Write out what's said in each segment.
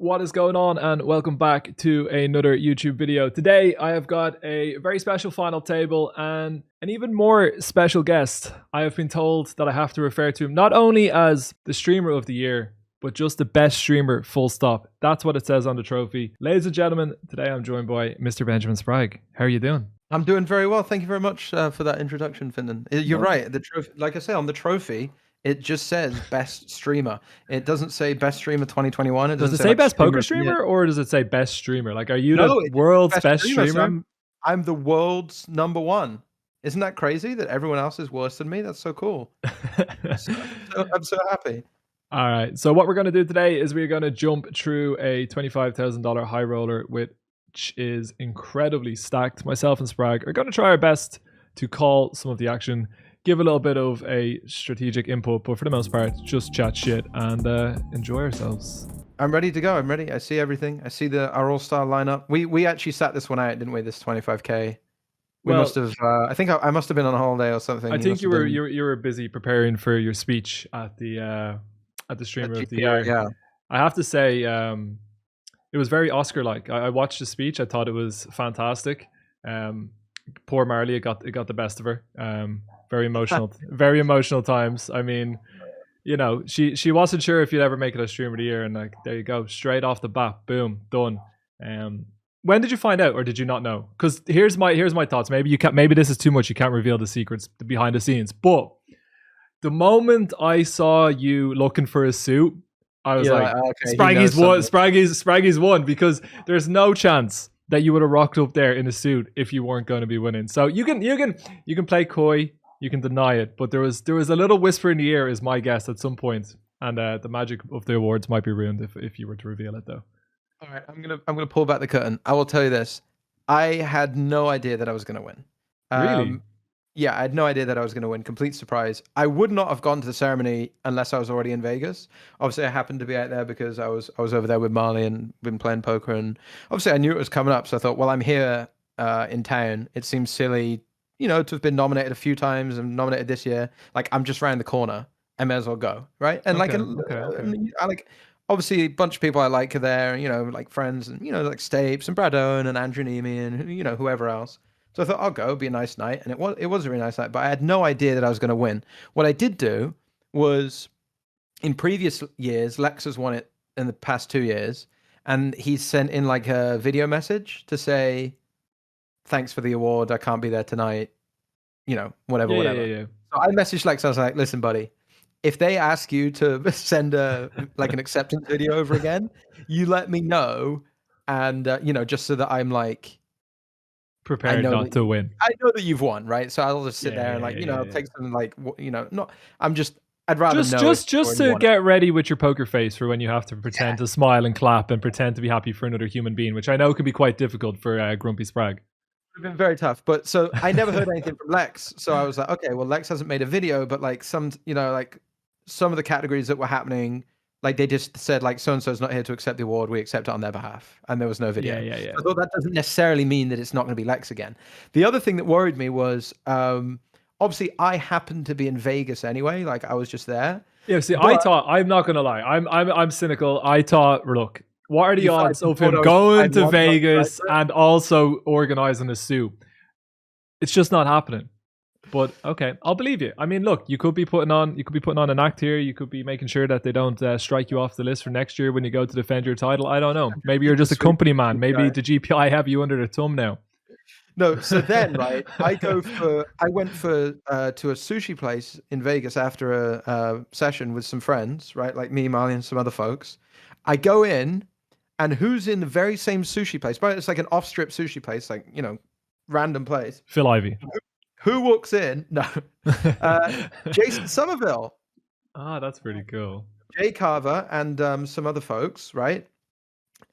what is going on, and welcome back to another YouTube video. Today I have got a very special final table and an even more special guest. I have been told that I have to refer to him not only as the streamer of the year, but just the best streamer, full stop. That's what it says on the trophy. Ladies and gentlemen, today I'm joined by Mr. Benjamin Spraggy. How are you doing? I'm doing very well. Thank you very much for that introduction, Fintan. You're right. The trophy, like I say, on the trophy, it just says best streamer. It doesn't say best streamer 2021. Does it say best poker streamer, or does it say best streamer? Like, are you the world's best streamer? So I'm the world's #1. Isn't that crazy that everyone else is worse than me? That's so cool. I'm so happy. All right. So what we're going to do today is we're going to jump through a $25,000 high roller, which is incredibly stacked. Myself and Sprag are going to try our best to call some of the action, give a little bit of a strategic input, but for the most part, just chat shit and enjoy ourselves. I'm ready to go. I'm ready. I see everything. I see our all-star lineup. We actually sat this one out, didn't we? This 25K. We must have. I think I must have been on a holiday or something. I think you were busy preparing for your speech at the streamer of the year. Yeah. I have to say, it was very Oscar-like. I watched the speech. I thought it was fantastic. Poor Marley, it got the best of her. Very emotional, very emotional times. I mean, you know, she wasn't sure if you'd ever make it a streamer of the year, and like, there you go, straight off the bat, boom, done. When did you find out, or did you not know? Because here's my thoughts. Maybe this is too much. You can't reveal the secrets behind the scenes. But the moment I saw you looking for a suit, I was like, okay, Spraggy's won, because there's no chance that you would have rocked up there in a suit if you weren't going to be winning. So you can play coy, you can deny it, but there was a little whisper in the ear, is my guess, at some point, and the magic of the awards might be ruined if you were to reveal it, though. All right, I'm gonna pull back the curtain. I will tell you this: I had no idea that I was gonna win. Really? Yeah, I had no idea that I was going to win. Complete surprise. I would not have gone to the ceremony unless I was already in Vegas. Obviously, I happened to be out there because I was over there with Marley and been playing poker. And obviously, I knew it was coming up. So I thought, well, I'm here in town. It seems silly, you know, to have been nominated a few times and nominated this year. Like, I'm just around the corner. I may as well go, right? And I like, obviously, a bunch of people I like are there. You know, like friends and like Stapes and Brad Owen and Andrew Nemi and whoever else. So I thought, I'll go, it'll be a nice night. And it was a really nice night, but I had no idea that I was going to win. What I did do was, in previous years, Lex has won it in the past 2 years, and he's sent in like a video message to say, thanks for the award, I can't be there tonight, whatever. Yeah. So I messaged Lex, I was like, listen, buddy, if they ask you to send an acceptance video over again, you let me know, and just so that I'm like, prepared not to win. I know that you've won, right? So I'll just sit there and take some I'd rather know. Just to get ready with your poker face for when you have to pretend to smile and clap and pretend to be happy for another human being, which I know can be quite difficult for Grumpy Sprag. It's been very tough, but so I never heard anything from Lex. So I was like, okay, well, Lex hasn't made a video, but like some of the categories that were happening, like they just said, like, so-and-so's not here to accept the award, we accept it on their behalf. And there was no video. Yeah. So I thought that doesn't necessarily mean that it's not going to be Lex again. The other thing that worried me was, obviously, I happened to be in Vegas anyway. Like, I was just there. Yeah, see, I thought, I'm not going to lie, I'm cynical. I thought, look, what are the odds of him going to Vegas and also organizing a suit? It's just not happening. But okay, I'll believe you. I mean, look, you could be putting on an act here. You could be making sure that they don't strike you off the list for next year when you go to defend your title. I don't know. Maybe you're just a company man. Maybe the GPI have you under the thumb now. No, so then, right, I went to a sushi place in Vegas after a session with some friends, right, like me, Marley, and some other folks. I go in, and who's in the very same sushi place? But it's like an off-strip sushi place, like, random place. Phil Ivey. Who walks in? No. Jason Somerville. Ah, that's pretty cool. Jay Carver and some other folks, right?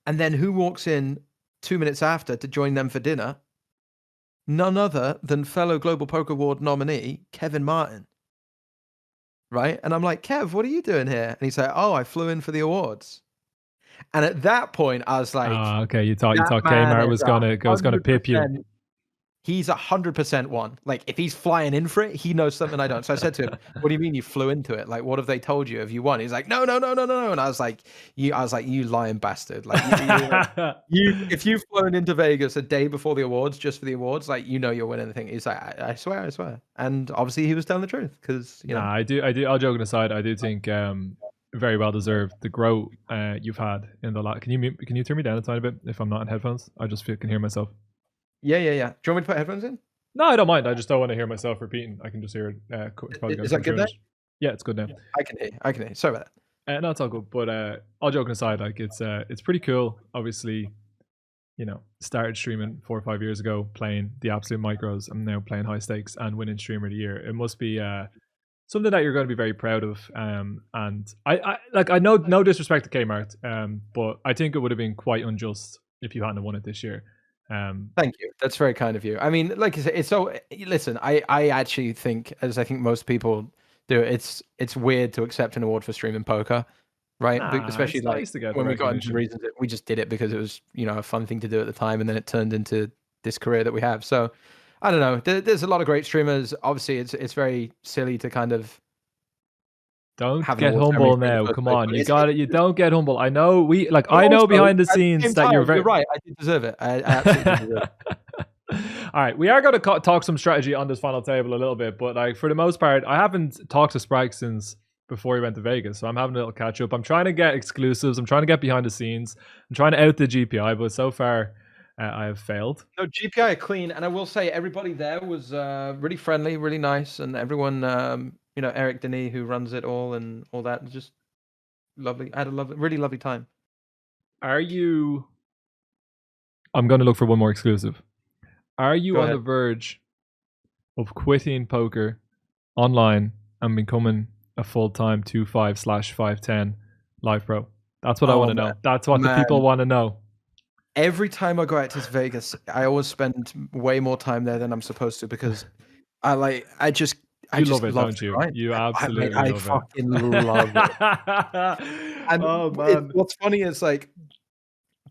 And then who walks in 2 minutes after to join them for dinner? None other than fellow Global Poker Award nominee, Kevin Martin. Right? And I'm like, Kev, what are you doing here? And he's like, oh, I flew in for the awards. And at that point, I was like, okay, you thought Kmart was gonna pip you. he's 100% one. Like, if he's flying in for it, he knows something I don't. So I said to him, "What do you mean you flew into it? Like, what have they told you? Have you won?" He's like, "No, no, no, no, no, no." And I was like, "You lying bastard! Like, if you've flown into Vegas a day before the awards just for the awards, like, you know you're winning the thing." He's like, I swear, I swear." And obviously, he was telling the truth because you know. Nah, I do. All joking aside, I do think very well deserved the growth you've had in the last. Can you turn me down a tiny bit if I'm not in headphones? I just can hear myself. Yeah. Do you want me to put headphones in? No, I don't mind. I just don't want to hear myself repeating. I can just hear it. It's probably Is that good now? Yeah, it's good now. I can hear. I can hear. Sorry about that. No, it's all good. But all joking aside, like it's pretty cool. Obviously, you know, started streaming 4 or 5 years ago, playing the absolute micros. I'm now playing high stakes and winning streamer of the year. It must be something that you're going to be very proud of. And I know, no disrespect to Kmart, but I think it would have been quite unjust if you hadn't won it this year. Thank you. That's very kind of you. I mean, like I said, it's so. Listen, I actually think, as I think most people do, it's weird to accept an award for streaming poker, right? Especially it's like nice to get when we got into recognition. reasons that we just did it because it was, you know, a fun thing to do at the time, and then it turned into this career that we have. So I don't know. There's a lot of great streamers. Obviously, it's very silly to kind of Don't have an get award ceremony humble for it in the now. first Come place, on, but you it's got it. You don't get humble. I know but I know also, behind the at the scenes same that you're time, very. you're right. I did deserve it. I absolutely deserve it. All right, we are going to talk some strategy on this final table a little bit, but like for the most part, I haven't talked to Spraggy since before he went to Vegas, so I'm having a little catch up. I'm trying to get exclusives. I'm trying to get behind the scenes. I'm trying to out the GPI, but so far I have failed. No, GPI are clean, and I will say everybody there was really friendly, really nice, and everyone, you know, Eric Denis, who runs it all and all that, was just lovely. I had a really lovely time. Are you? I'm going to look for one more exclusive. Are you Go on ahead. the verge of quitting poker online and becoming a full-time 2.5/510 live pro? That's what I want to know. That's what the people want to know. Every time I go out to Vegas, I always spend way more time there than I'm supposed to because I just love it, love don't you? right? You absolutely I love fucking love it. And oh man, what's funny is like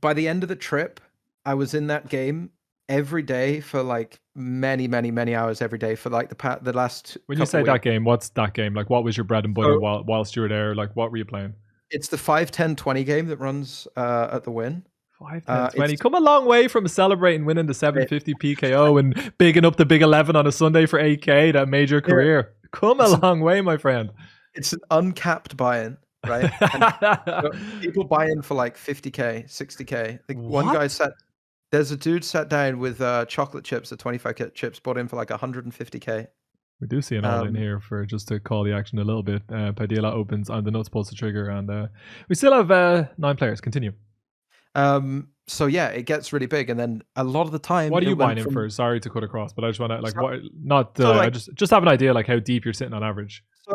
by the end of the trip, I was in that game every day for like many hours every day for like the last. When you say that game, what's that game? Like, what was your bread and butter whilst you were there? Like, what were you playing? It's the 5-10-20 game that runs at the Win. 5-10-20. Come a long way from celebrating winning the 750 PKO and bigging up the Big 11 on a Sunday for 8K that made your career. Come a long way, my friend. It's an uncapped buy-in, right? People buy in for like 50K, 60K. Like one guy there's a dude sat down with chocolate chips, the 25K chips, bought in for like 150K. We do see an all in here for just to call the action a little bit. Padilla opens and the nuts pulls the trigger, and we still have 9 players. Continue. So yeah, it gets really big, and then a lot of the time. What are you buying in for? Sorry to cut across, but I just want to I just have an idea like how deep you're sitting on average. So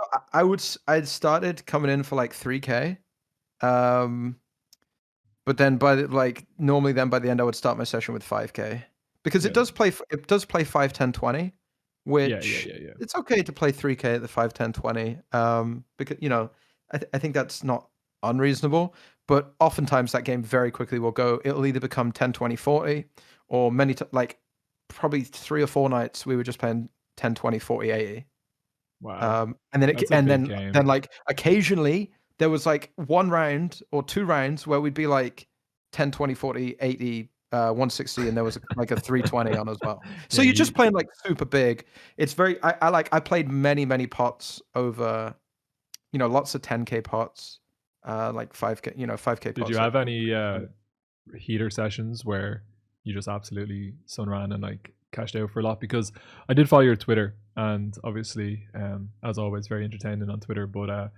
I'd started coming in for like 3K, but then normally then by the end I would start my session with 5K because it does play 5-10-20, which it's okay to play 3K at the 5-10-20, because you know I think that's not unreasonable, but oftentimes that game very quickly will go. It'll either become 10-20-40, or like probably 3 or 4 nights we were just playing 10-20-40-80. Wow. And then like occasionally there was like 1 round or 2 rounds where we'd be like 10-20-40-80, 160, and there was like a 320 on as well. So you're just playing like super big. It's very I played many pots over, you know, lots of 10K pots, like 5K, you know, 5K pots. Did you have any heater sessions where you just absolutely sunran and like cashed out for a lot? Because I did follow your Twitter, and obviously as always very entertaining on Twitter, but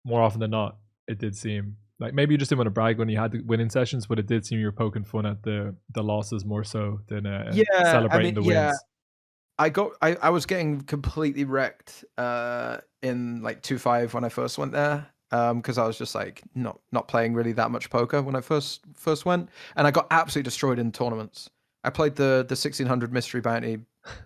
more often than not it did seem like maybe you just didn't want to brag when you had the winning sessions, but it did seem you were poking fun at the losses more so than celebrating the wins. I was getting completely wrecked in like 2.5 when I first went there, because I was just like not playing really that much poker when I first went, and I got absolutely destroyed in tournaments. I played the 1600 Mystery Bounty,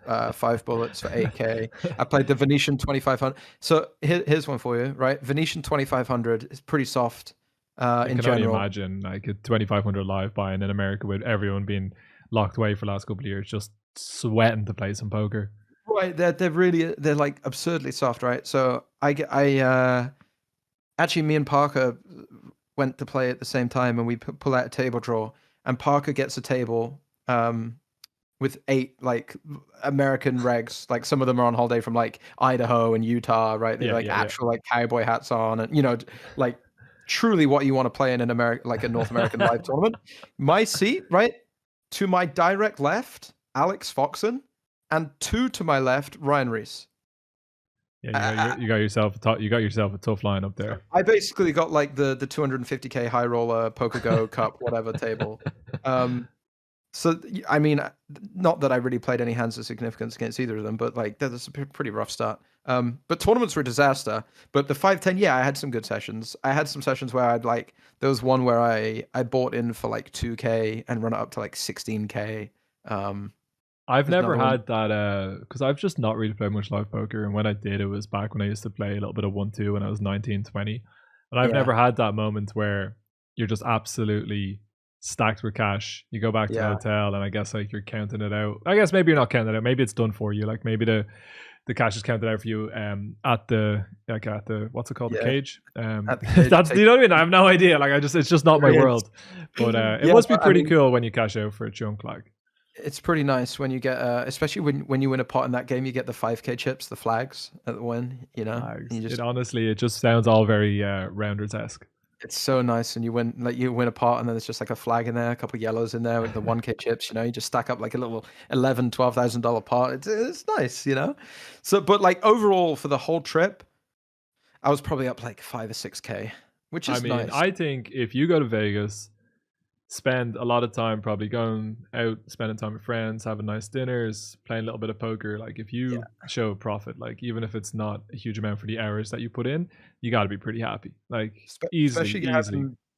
5 bullets for 8K. I played the Venetian 2500. So here's one for you, right? Venetian 2500 is pretty soft in general. I can only imagine like a 2500 live buy-in in America with everyone being locked away for the last couple of years. Just sweating to play some poker. Right, they're like absurdly soft, right? So actually me and Parker went to play at the same time, and we pull out a table draw, and Parker gets a table with 8 like American regs. Like some of them are on holiday from like Idaho and Utah, right? They're like actual like cowboy hats on, and like truly what you want to play in an like a North American live tournament. My seat, right, to my direct left, Alex Foxen, and 2 to my left, Ryan Reese. Yeah, you got yourself a tough line up there. I basically got like the 250k high roller Poker Go Cup whatever table. So I mean, not that I really played any hands of significance against either of them, but like that's a pretty rough start. But tournaments were a disaster. But the 5-10, yeah, I had some good sessions. I had some sessions where there was one where I bought in for like 2k and run it up to like 16k. I've never had that because I've just not really played much live poker, and when I did, it was back when I used to play a little bit of 1-2 when I was 19, 20, and I've never had that moment where you're just absolutely stacked with cash. You go back to the hotel, and I guess like you're counting it out. I guess maybe you're not counting it out. Maybe it's done for you. Like maybe the cash is counted out for you at the what's it called, the cage. That's, you know what I mean. I have no idea. Like it's just not my world. But it must be pretty cool when you cash out for a chunk. Like it's pretty nice when you get, especially when you win a pot in that game, you get the 5k chips, the flags at the win. Honestly, it just sounds all very Rounders-esque. It's so nice, and you win a pot, and then there's just like a flag in there, a couple of yellows in there with the 1k chips. You just stack up like a little $11,000-$12,000 pot. It's nice, So, but like overall for the whole trip, I was probably up like 5 or 6k, which is nice. I think if you go to Vegas, spend a lot of time probably going out, spending time with friends, having nice dinners, playing a little bit of poker. Like if you show a profit, like even if it's not a huge amount for the hours that you put in, you got to be pretty happy. Like easily.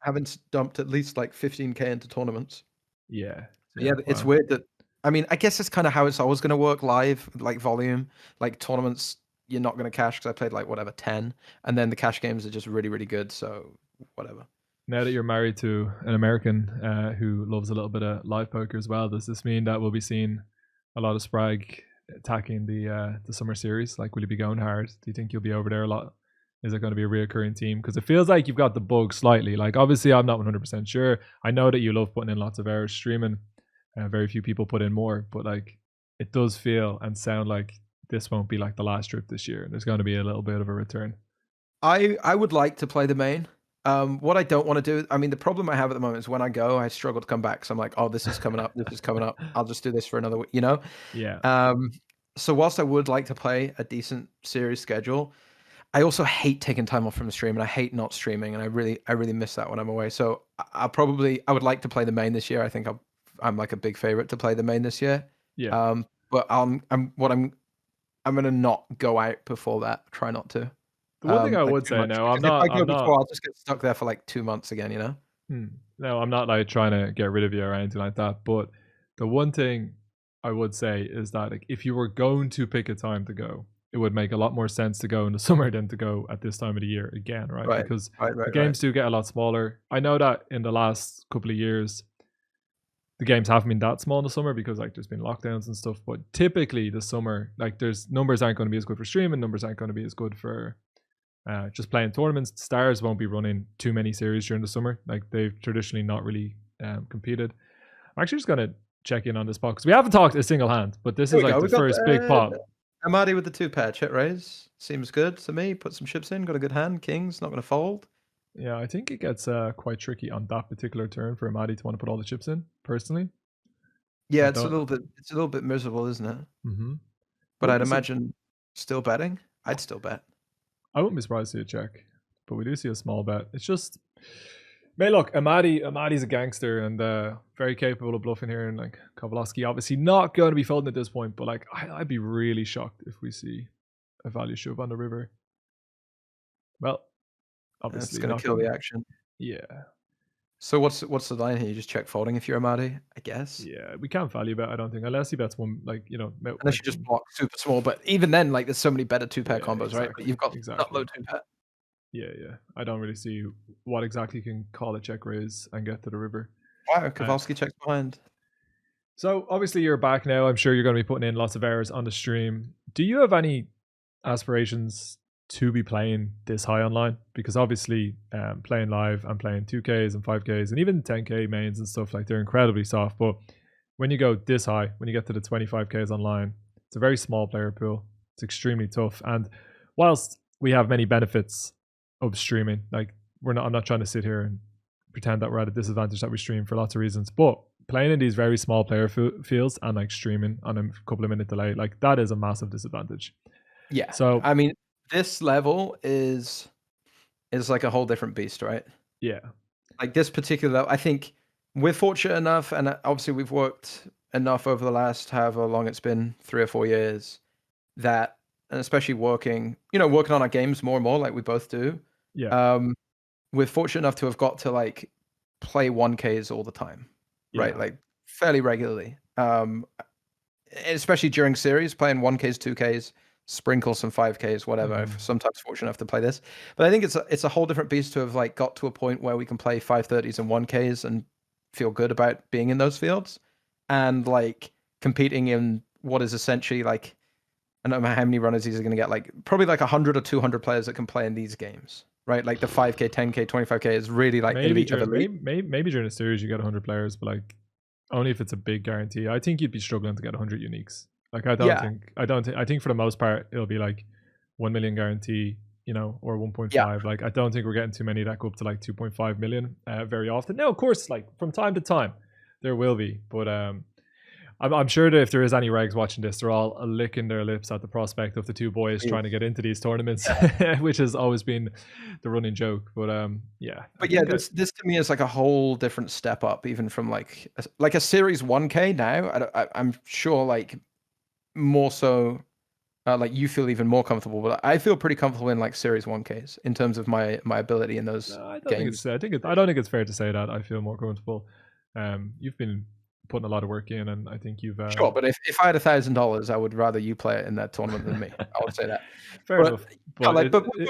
Having dumped at least like 15k into tournaments. Yeah. It's weird that, I mean, I guess it's kind of how it's always going to work live, like volume, like tournaments. You're not going to cash because I played like whatever 10, and then the cash games are just really, really good. So whatever. Now that you're married to an American who loves a little bit of live poker as well, does this mean that we'll be seeing a lot of Spragg attacking the summer series? Like, will you be going hard? Do you think you'll be over there a lot? Is it going to be a reoccurring team? Because it feels like you've got the bug slightly. Like, obviously, I'm not 100% sure. I know that you love putting in lots of hours streaming. Very few people put in more, but like, it does feel and sound like this won't be like the last trip this year. There's going to be a little bit of a return. I would like to play the main. What I don't want to do, I mean, the problem I have at the moment is when I go, I struggle to come back. So I'm like, oh, this is coming up. This is coming up. I'll just do this for another week, Yeah. So whilst I would like to play a decent series schedule, I also hate taking time off from the stream, and I hate not streaming, and I really miss that when I'm away. So I would like to play the main this year. I think I'm like a big favorite to play the main this year. Yeah. But I'm gonna not go out before that. Try not to. The one thing I would say now, I'm not. If I go before, I'll just get stuck there for like 2 months again. No, I'm not like trying to get rid of you or anything like that. But the one thing I would say is that like, if you were going to pick a time to go, it would make a lot more sense to go in the summer than to go at this time of the year again, right? Because the games do get a lot smaller. I know that in the last couple of years, the games haven't been that small in the summer because like there's been lockdowns and stuff. But typically the summer, like there's numbers aren't going to be as good for streaming, numbers aren't going to be as good for just playing tournaments. Stars won't be running too many series during the summer. Like they've traditionally not really competed. I'm actually just going to check in on this pot because we haven't talked a single hand, but this is like the first big pot. Amadi with the 2-pair, chip raise. Seems good to me. Put some chips in, got a good hand. King's not going to fold. Yeah, I think it gets quite tricky on that particular turn for Amadi to want to put all the chips in, personally. Yeah, it's a little bit miserable, isn't it? Mm-hmm. But I'd imagine still betting. I'd still bet. I wouldn't be surprised to see a check, but we do see a small bet. It's just, man, look, Amadi's a gangster and very capable of bluffing here, and like Kowalski obviously not going to be folding at this point, but like I'd be really shocked if we see a value shove on the river. Well, obviously it's going to kill the action. Yeah. So what's the line here? You just check folding if you're Amadi, I guess. Yeah, we can't value bet, I don't think, unless he bets one, like unless you just block super small. But even then, like there's so many better 2-pair combos, exactly, right? But you've got not low 2-pair. Yeah. I don't really see what exactly can call a check raise and get to the river. Wow, Kowalski checks behind. So obviously you're back now. I'm sure you're going to be putting in lots of hours on the stream. Do you have any aspirations to be playing this high online? Because obviously playing live and playing 2Ks and 5Ks and even 10K mains and stuff, like they're incredibly soft. But when you go this high, when you get to the 25Ks online, it's a very small player pool. It's extremely tough. And whilst we have many benefits of streaming, like I'm not trying to sit here and pretend that we're at a disadvantage that we stream for lots of reasons, but playing in these very small player fields and like streaming on a couple of minute delay, like that is a massive disadvantage. Yeah. So I mean, this level is like a whole different beast, right? yeah, Like this particular level, I think we're fortunate enough, and obviously we've worked enough over the last however long it's been, 3 or 4 years, that, and especially working on our games more and more, like we both do. yeah, We're fortunate enough to have got to like play 1Ks all the time, right? yeah. Like fairly regularly. Especially during series, playing 1Ks, 2Ks, sprinkle some 5Ks, whatever. Mhm. If sometimes fortunate enough to play this, but I think it's a whole different beast to have like got to a point where we can play 530s and 1Ks and feel good about being in those fields, and like competing in what is essentially like, I don't know how many runners these are going to get, like probably like 100 or 200 players that can play in these games, right? Like the 5K, 10K, 25K is really like Maybe elite of during elite. maybe during a series you get 100 players, but like only if it's a big guarantee. I think you'd be struggling to get 100 uniques. Like Yeah, I think for the most part it'll be like 1 million guarantee, or yeah. 1.5. Like I don't think we're getting too many that go up to like 2.5 million very often. Now, of course, like from time to time there will be, but I'm sure that if there is any regs watching this, they're all licking their lips at the prospect of the two boys trying to get into these tournaments, which has always been the running joke. But yeah, But yeah, this to me is like a whole different step up, even from like a Series 1K now. I'm sure like more so, like you feel even more comfortable, but I feel pretty comfortable in like Series 1Ks in terms of my ability in those no, I don't think games. it's. I don't think it's fair to say that. I feel more comfortable. You've been putting a lot of work in, and I think you've. Sure, but if I had $1,000, I would rather you play it in that tournament than me. I would say that. Fair But enough, yeah, but like, but we're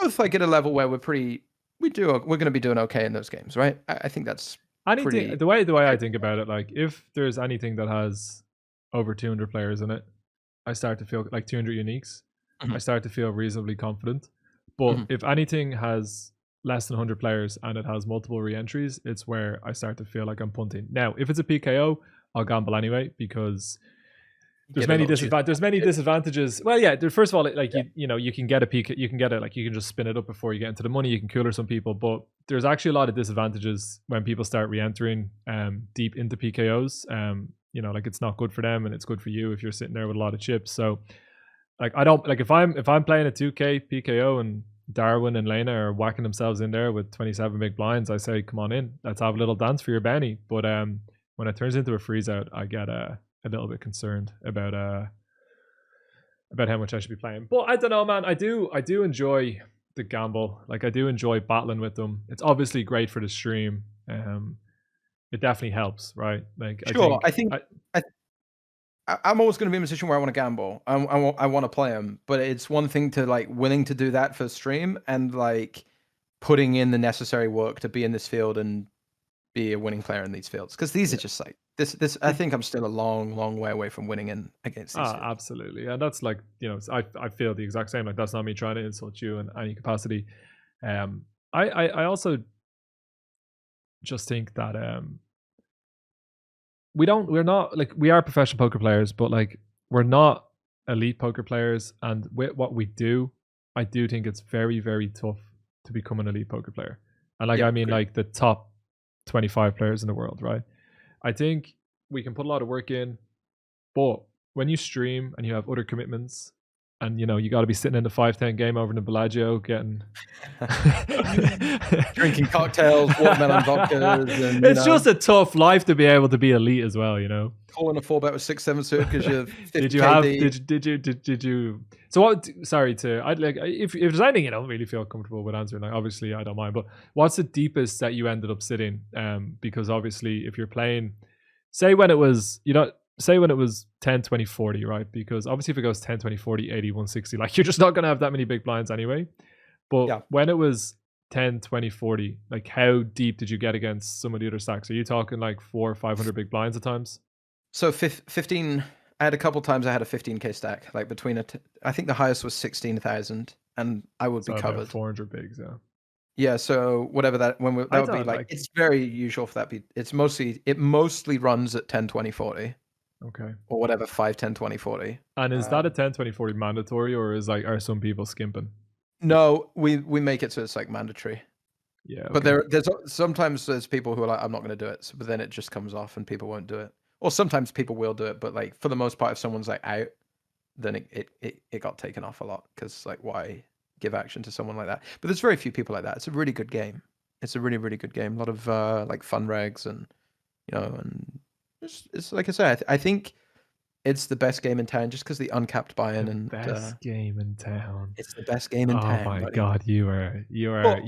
both like at a level where we're going to be doing okay in those games, right? I think that's anything. pretty The way I okay. think about it, like if there's anything that has over 200 players in it, I start to feel like 200 uniques. I Mhm, start to feel reasonably confident. But mhm. if anything has less than 100 players and it has multiple re-entries, it's where I start to feel like I'm punting. Now, if it's a PKO, I'll gamble anyway because Get a little juice. there's many disadvantages. Well, yeah, first of all, like you can get a PK, you can get it, like you can just spin it up before you get into the money. You can cooler some people, but there's actually a lot of disadvantages when people start re-entering deep into PKOs. Like it's not good for them and it's good for you if you're sitting there with a lot of chips. So like I don't like if I'm playing a 2K PKO and Darwin and Lena are whacking themselves in there with 27 big blinds, I say come on in, let's have a little dance for your Benny. But when it turns into a freeze out, I get a little bit concerned about how much I should be playing. But I don't know, man. I do enjoy the gamble. Like I do enjoy battling with them. It's obviously great for the stream. It definitely helps, right? Like I Sure, think I I'm always going to be in a position where I want to gamble. I want to play them, but it's one thing to like willing to do that for stream and like putting in the necessary work to be in this field and be a winning player in these fields. Because these are yeah. just like this. I think I'm still a long, long way away from winning in against these fields. Absolutely, and that's like I feel the exact same. Like that's not me trying to insult you in any capacity. I also just think that we're not like we are professional poker players, but like we're not elite poker players. And with what we do, I do think it's very very tough to become an elite poker player. And like Yeah, I mean agreed. like the top 25 players in the world, right? I think we can put a lot of work in, but when you stream and you have other commitments, and you got to be sitting in the 510 game over in the Bellagio getting. Drinking cocktails, watermelon vodkas, and It's just a tough life to be able to be elite as well, calling a 4-bet with 6-7 suit because you're Did 50 you have? KD. Did you? So what? Sorry to. I'd like if there's anything you don't really feel comfortable with answering. Like obviously I don't mind. But what's the deepest that you ended up sitting? Because obviously if you're playing, say when it was say when it was 10, 20, 40, right? Because obviously if it goes 10, 20, 40, 80, 160, like you're just not gonna have that many big blinds anyway. But Yeah. when it was 10, 20, 40, like how deep did you get against some of the other stacks? Are you talking like 400 or 500 big blinds at times? So 15. I had a couple times I had a 15k stack, like between I think the highest was 16,000, and I would So be about covered. 400 bigs, yeah. Yeah, so whatever that I that would be don't like. like. It's very usual for that. It mostly runs at 10, 20, 40 Okay. or whatever 5, 10, 20, 40. And is that a 10, 20, 40 mandatory, or are some people skimping? No, we make it so it's like mandatory. Yeah. But Okay. there's sometimes there's people who are like, I'm not going to do it, but then it just comes off and people won't do it. Or sometimes people will do it, but like for the most part, if someone's like out, then it got taken off a lot because like why give action to someone like that? But there's very few people like that. It's a really good game. It's a really really good game. A lot of like fun regs and and it's like I said, I think it's the best game in town just because the uncapped buy-in The and best game in town. it's the best game in Oh town, my buddy. god, you Well,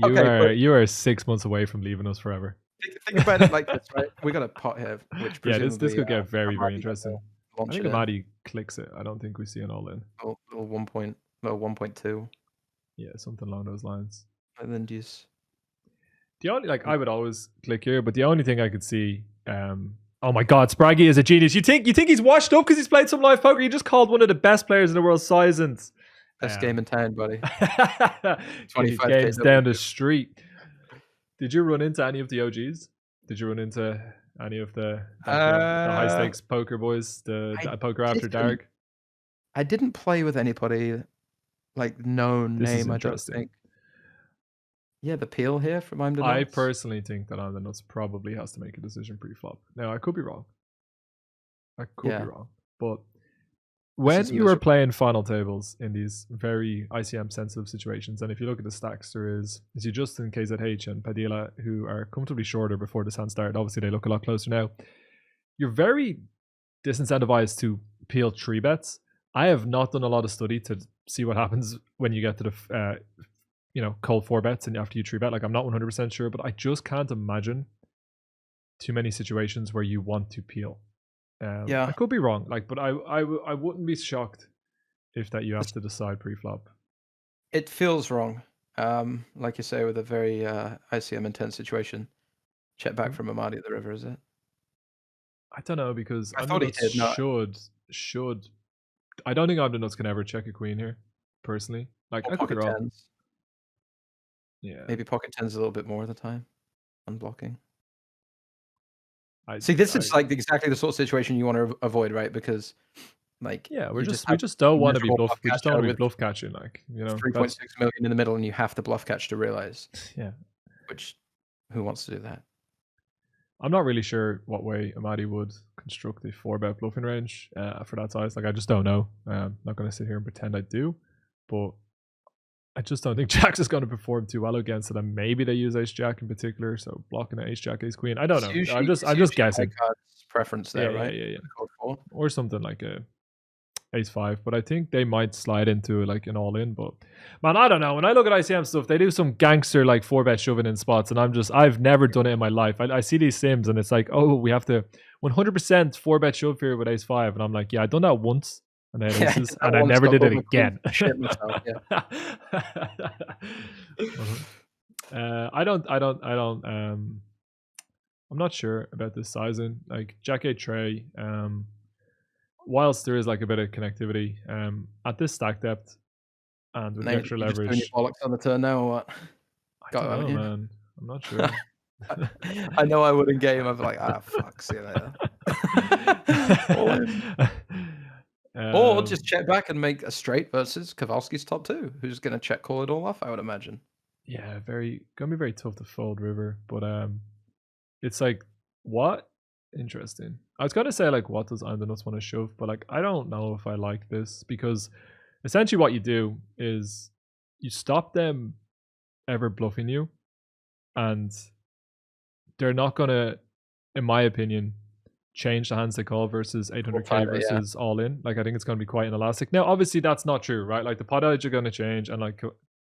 okay, but are 6 months away from leaving us forever. think about it like this, right? We got a pot here, which Yeah, this presumably could get very very Amadi interesting. I launch think it in. Amadi clicks it. I don't think we see an all in. Little 1.2, Yeah, something along those lines. and then just The only I would always click here, but the only thing I could see, oh my god, Spraggy is a genius. You think he's washed up because he's played some live poker? You just called one of the best players in the world Sizens. best game in town, buddy. 25 games down the street. Did you run into any of the OGs? Did you run into any of the high stakes poker boys, the poker after dark? I didn't play with anybody like known This is name. I don't interesting. think. Yeah, the peel here from I'm the I Nuts. personally think that I'm the Nuts probably has to make a decision pre-flop. Now I could be wrong. I could be wrong, but when you are playing final tables in these very ICM sensitive situations, and if you look at the stacks, there is you Justin, KZH, and Padilla who are comfortably shorter before this hand started. Obviously, they look a lot closer now. You're very disincentivized to peel 3 bets. I have not done a lot of study to see what happens when you get to the cold 4 bets and after you 3 bet. Like I'm not 100% sure, but I just can't imagine too many situations where you want to peel. I could be wrong, but I wouldn't be shocked if that you have to decide pre-flop. It feels wrong, like you say, with a very ICM intense situation. Check back from Amadi at the river, is it? I don't know because I thought he did not. Should I don't think I'm the Nuts can ever check a queen here, personally. Like I could be wrong. Tens. Yeah, maybe pocket tens a little bit more of the time, unblocking. This is like exactly the sort of situation you want to avoid, right? Because we just don't want to be bluff. We just don't want to be bluff catching, 3.6 million in the middle, and you have to bluff catch to realize. Yeah, which who wants to do that? I'm not really sure what way Amadi would construct a 4-bet bluffing range for that size. I just don't know. I'm not going to sit here and pretend I do, but I just don't think Jacks is going to perform too well against it. And maybe they use Ace Jack in particular, so blocking an Ace Jack, Ace Queen. I don't know. I'm just guessing. Preference there, right? Yeah. Or something like a Ace 5, but I think they might slide into an all in. But man, I don't know. When I look at ICM stuff, they do some gangster 4-bet shoving in spots, and I've never done it in my life. I see these sims, and it's like, oh, we have to 100% 4-bet shove here with Ace 5, and I'm like, yeah, I've done that once. And then aces, and I never did it again. Myself, I'm not sure about this sizing. Like Jack 8 tray, whilst there is a bit of connectivity, at this stack depth and with the extra leverage. Just bollocks on the turn now or what? I don't know, man. I'm not sure. I know I would in game. I'd be like, fuck, see you later. Or just check back and make a straight versus Kowalski's top 2, who's going to check call it all off, I would imagine. Yeah, gonna be very tough to fold river, but it's what? Interesting. I was gonna say what does I'm the Nuts want to shove, but I don't know if I like this, because essentially what you do is you stop them ever bluffing you, and they're not gonna, in my opinion, change the hands they call versus 800k versus all in. I think it's going to be quite inelastic. Now, obviously, that's not true, right? The pot odds are going to change, and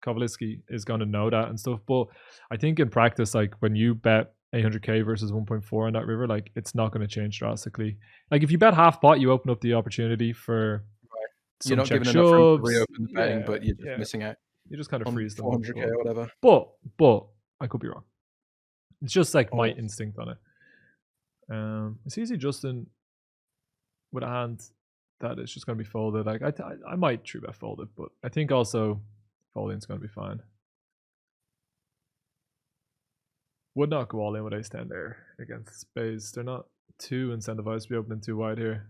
Kowalski is going to know that and stuff. But I think in practice, when you bet 800k versus 1.4 on that river, it's not going to change drastically. If you bet half pot, you open up the opportunity for you're not giving enough room to reopen the betting, but you're just missing out. You just kind of freeze them. 400k or whatever. But I could be wrong. It's just my instinct on it. It's easy, Justin. with a hand that is just going to be folded. Like I might true bet fold it, but I think also folding's going to be fine. Would not go all in with ace 10 there against spades. They're not too incentivized to be opening too wide here.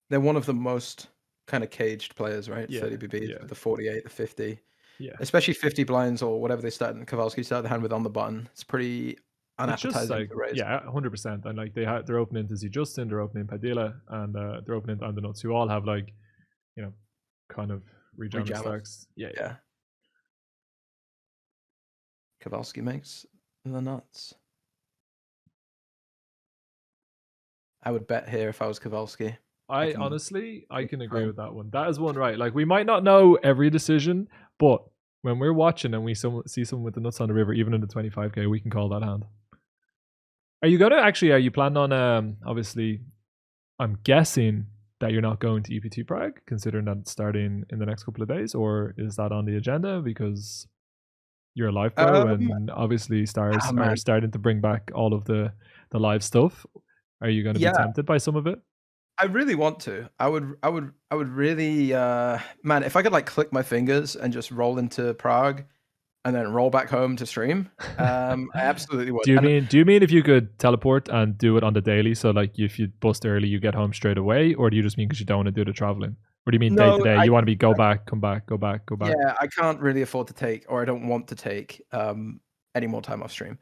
They're one of the most kind of caged players, right? Yeah, 30 BBs yeah. with the 48, the 50. Yeah. Especially 50 blinds or whatever they start. Kowalski started the hand with on the button. It's pretty It's just unappetizing like, to raise. yeah, 100%. And like they're opening to Z Justin, they're opening Padilla, and they're opening to Undernuts, who all have like, you know, kind of rejamming stacks. Yeah. Kowalski makes the nuts. I would bet here if I was Kowalski. I honestly can agree with that one. That is one right. Like we might not know every decision, but when we're watching and we see someone with the nuts on the river, even in the 25k, we can call that hand. Are you planning on obviously I'm guessing that you're not going to EPT Prague, considering that it's starting in the next couple of days, or is that on the agenda because you're a live pro and obviously stars are starting to bring back all of the live stuff? Are you going to be tempted by some of it? I really want to. I would really, man, if I could like click my fingers and just roll into Prague and then roll back home to stream, I absolutely would. Do you mean if you could teleport and do it on the daily? So like if you bust early, you get home straight away, or do you just mean because you don't want to do the traveling? Or do you mean day to day? You want to be go back, come back, go back, go back? Yeah, I can't really afford to take, or I don't want to take any more time off stream.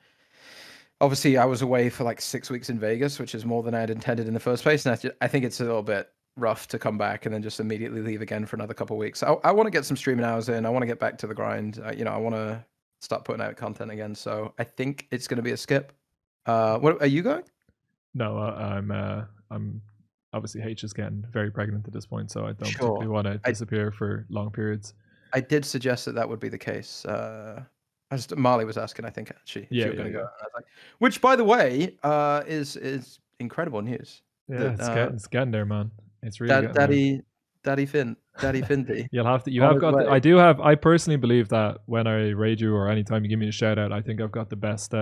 Obviously, I was away for like 6 weeks in Vegas, which is more than I had intended in the first place. And I think it's a little bit rough to come back and then just immediately leave again for another couple of weeks. I want to get some streaming hours in. I want to get back to the grind. I want to start putting out content again. So I think it's going to be a skip. What are you going? No, I'm obviously H is getting very pregnant at this point, so I don't particularly want to disappear for long periods. I did suggest that would be the case. Marley was asking, I think, actually, if you were going to go. And I was like, which, by the way, is incredible news. Yeah, it's getting there, man. It's really Daddy Finty. I personally believe that when I raid you or anytime you give me a shout out, I think I've got the best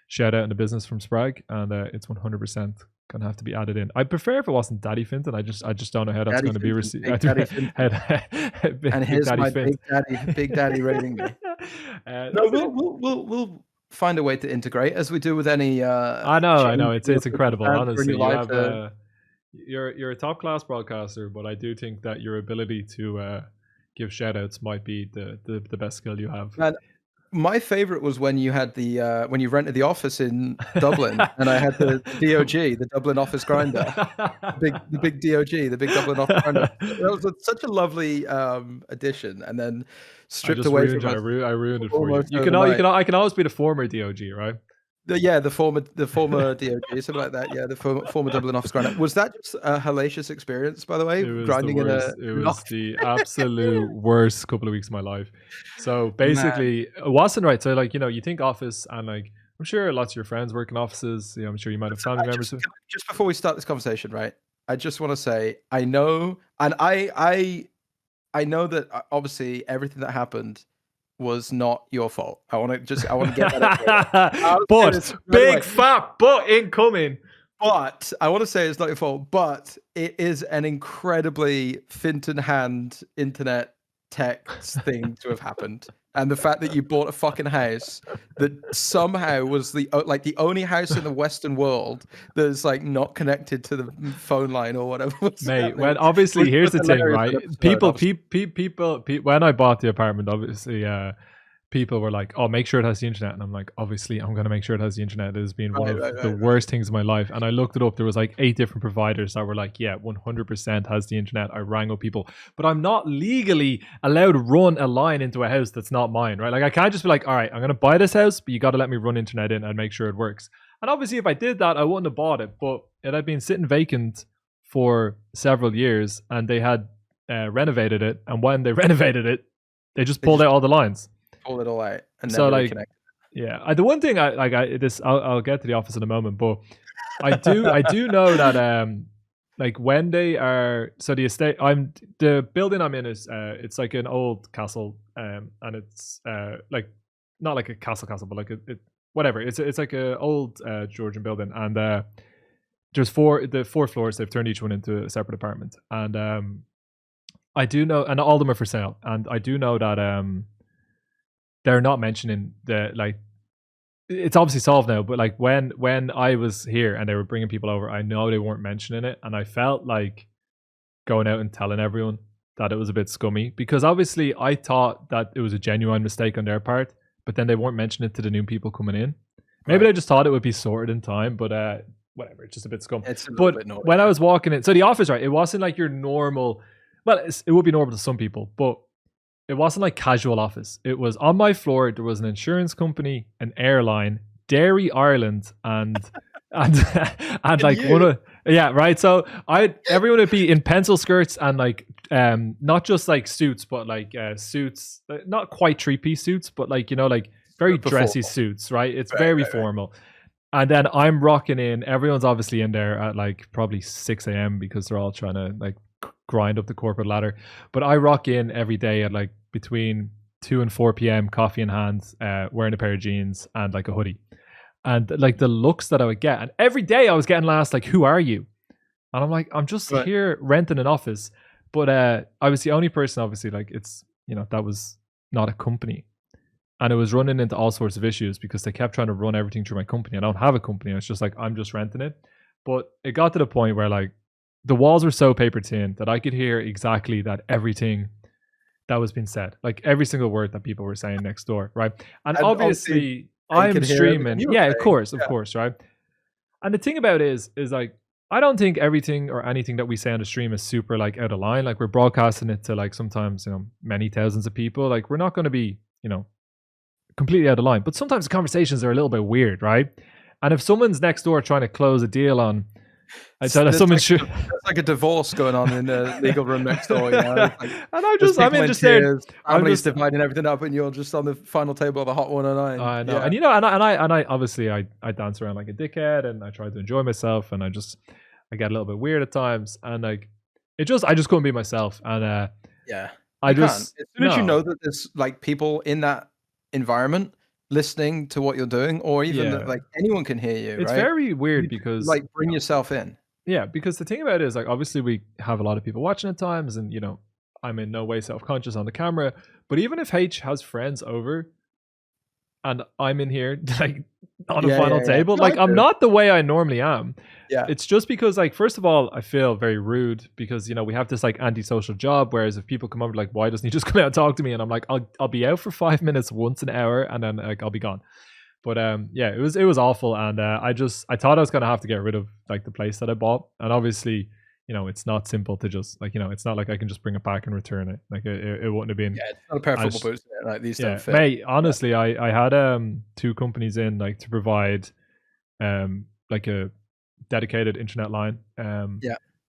shout out in the business from Spragg, and it's 100% gonna have to be added in. I prefer if it wasn't Daddy Fintan. I just don't know how that's going to be received. And here's my big daddy rating me. We'll find a way to integrate as we do with any. I know. It's incredible. Honestly, you're a top class broadcaster, but I do think that your ability to give shout outs might be the best skill you have. Man, my favorite was when you had when you rented the office in Dublin, and I had the DOG, the Dublin office grinder, the big DOG, the big Dublin office grinder. That was such a lovely addition, and then stripped away from I ruined it for you. I can always be the former DOG, right? The former DOG, something like that. Yeah, the former Dublin office grinder. Was that just a hellacious experience, by the way? It was the absolute worst couple of weeks of my life. So basically, it wasn't right. So like, you think office, and like, I'm sure lots of your friends work in offices. I'm sure you might have family members. Just before we start this conversation, right? I just want to say, I know, and I know that obviously everything that happened was not your fault. I want to get that. But big fat butt incoming. But I want to say it's not your fault, but it is an incredibly Fintan hand internet text thing to have happened. And the fact that you bought a fucking house that somehow was the only house in the Western world that's like not connected to the phone line or whatever. Mate, when obviously here's the thing, right? People, when I bought the apartment, obviously, people were like, "Oh, make sure it has the internet," and I'm like, "Obviously, I'm gonna make sure it has the internet." It has been one of the worst things in my life, and I looked it up. There was like 8 different providers that were like, "Yeah, 100% has the internet." I rang up people, but I'm not legally allowed to run a line into a house that's not mine, right? Like, I can't just be like, "All right, I'm gonna buy this house, but you got to let me run internet in and make sure it works." And obviously, if I did that, I wouldn't have bought it, but it had been sitting vacant for several years, and they had renovated it. And when they renovated it, they just pulled out all the lines. Pull it all out, and so like, yeah. The one thing I'll get to the office in a moment, but I do know that like when they are, so the estate, the building I'm in is it's like an old castle, and it's like not like a castle, but like it whatever. It's like a old Georgian building, and there's the 4 floors. They've turned each one into a separate apartment, and I do know, and all of them are for sale. And I do know that they're not mentioning the like. It's obviously solved now, but like when I was here and they were bringing people over, I know they weren't mentioning it, and I felt like going out and telling everyone that it was a bit scummy, because obviously I thought that it was a genuine mistake on their part, but then they weren't mentioning it to the new people coming in. Maybe they just thought it would be sorted in time, but whatever, it's just a bit scum. It's a But bit naughty. when I was walking in, so the office, right, it wasn't like your normal. Well, it would be normal to some people, but it wasn't like casual office. It was on my floor. There was an insurance company, an airline, Dairy Ireland, and and like one of right. So everyone would be in pencil skirts and like not just like suits, but like suits, not quite 3-piece suits, but like like very dressy suits, right? It's very formal. And then I'm rocking in. Everyone's obviously in there at like probably 6 a.m. because they're all trying to like grind up the corporate ladder. But I rock in every day at like between 2 and 4 p.m. coffee in hand, wearing a pair of jeans and like a hoodie. And like the looks that I would get, and every day I was getting asked like, who are you? And I'm like, I'm just here renting an office. But I was the only person, obviously, like it's that was not a company. And it was running into all sorts of issues because they kept trying to run everything through my company. I don't have a company. It's just like, I'm just renting it. But it got to the point where like the walls were so paper thin that I could hear exactly that everything that was being said, like every single word that people were saying next door, right? And obviously I'm streaming. Yeah, of course, right? And the thing about it is like, I don't think everything or anything that we say on the stream is super like out of line. Like we're broadcasting it to like sometimes, many thousands of people. Like we're not going to be, completely out of line. But sometimes the conversations are a little bit weird, right? And if someone's next door trying to close a deal on, It's like a divorce going on in the legal room next door, Like, and I'm just there. Family's dividing everything up, and you're just on the final table of a hot 109. I know, and I obviously I dance around like a dickhead, and I try to enjoy myself, and I get a little bit weird at times, and like I just couldn't be myself, and as soon as you know that there's like people in that environment listening to what you're doing, or even that like anyone can hear you. It's very weird because like bring yourself in. Yeah, because the thing about it is like obviously we have a lot of people watching at times, and I'm in no way self-conscious on the camera. But even if H has friends over, and I'm in here like on a final table, like I'm not the way I normally am. Yeah, it's just because like first of all I feel very rude because we have this like antisocial job, whereas if people come over like, why doesn't he just come out and talk to me? And I'm like, I'll be out for 5 minutes once an hour, and then like I'll be gone. But it was awful, and I thought I was gonna have to get rid of like the place that I bought, and obviously it's not simple to just like it's not like I can just bring it back and return it. Like it wouldn't have been. Yeah, it's not a pair of football boots. Like these don't fit. Mate, honestly, I had 2 companies in like to provide like a dedicated internet line.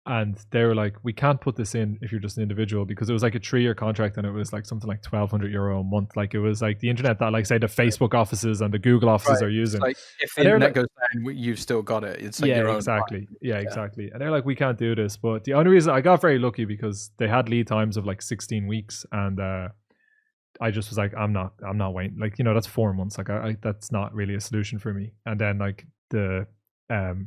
And they were like, we can't put this in if you're just an individual, because it was like a 3-year contract, and it was like something like €1,200 a month. Like it was like the internet that like say the Facebook offices and the Google offices are using. Like if the internet goes down, you've still got it. It's like your own exactly. Exactly. And they're like, we can't do this. But the only reason I got very lucky because they had lead times of like 16 weeks, and I just was like, I'm not waiting. Like that's 4 months. Like I that's not really a solution for me. And then like the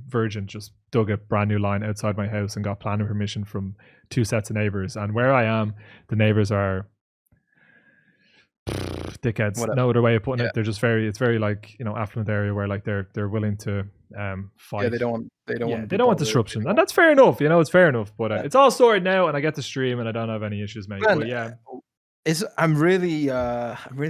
Virgin just dug a brand new line outside my house and got planning permission from 2 sets of neighbors, and where I am the neighbors are dickheads. No other way of putting it. They're just it's very like affluent area where like they're willing to fight. They don't want disruption, and that's fair enough. It's fair enough, but it's all sorted now, and I get to stream, and I don't have any issues, mate. But I'm really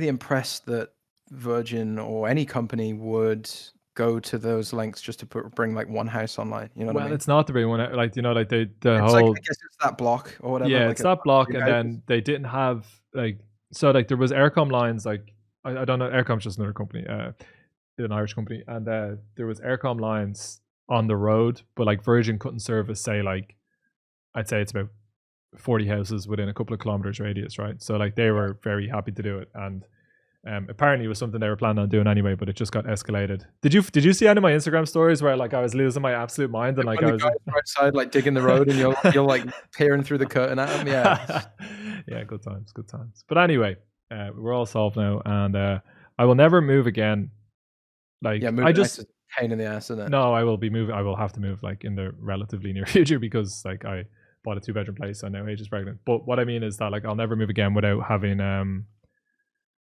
impressed that Virgin or any company would go to those lengths just to bring like one house online. You know what I mean? It's not the big one. Like like the it's whole. Like, I guess it's that block or whatever. Yeah, like it's that block, and then they didn't have like like there was Aircom lines. Like I don't know, Aircom's just another company, an Irish company, and there was Aircom lines on the road, but like Virgin couldn't service say like I'd say it's about 40 houses within a couple of kilometers radius, right? So like they were very happy to do it, and apparently it was something they were planning on doing anyway, but it just got escalated. Did you see any of my Instagram stories where like I was losing my absolute mind, and like I was outside like digging the road, and you're like peering through the curtain at them? Yeah, good times. But anyway, we're all solved now, and I will never move again. Like pain in the ass, isn't it? No, I will be moving. I will have to move like in the relatively near future because like I bought a 2-bedroom place. I know Age is pregnant. But what I mean is that like I'll never move again without having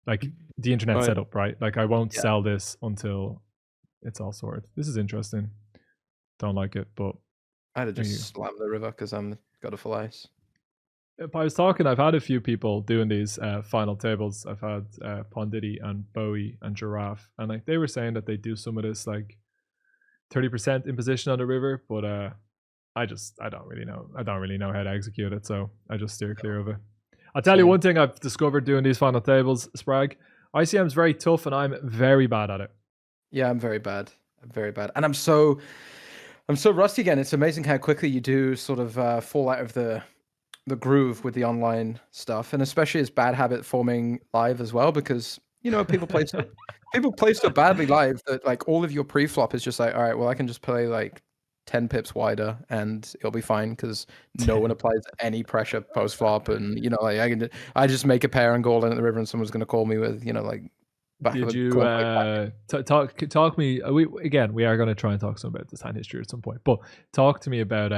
like the internet Right. set up, right? Like I won't Yeah. sell this until it's all sorted. This is interesting. Don't like it, but I'd have just slammed the river because I'm got a full ice. if I was talking, I've had a few people doing these final tables. I've had Ponditty and Bowie and Giraffe, and like they were saying that they do some of this like 30% imposition on the river, but I don't really know. I don't really know how to execute it, so I just steer clear of it. I'll tell you one thing I've discovered doing these final tables, Sprag. ICM is very tough, and I'm very bad at it. Yeah, I'm very bad. I'm very bad, and I'm so rusty again. It's amazing how quickly you do sort of fall out of the groove with the online stuff, and especially it's bad habit forming live as well, because people play so badly live that like all of your pre-flop is just like, all right, well I can just play like 10 pips wider and it'll be fine because no one applies any pressure post flop, and like I just make a pair and go all in at the river and someone's gonna call me with like back Did of the you talk me? We are going to try and talk some about this hand history at some point, but talk to me about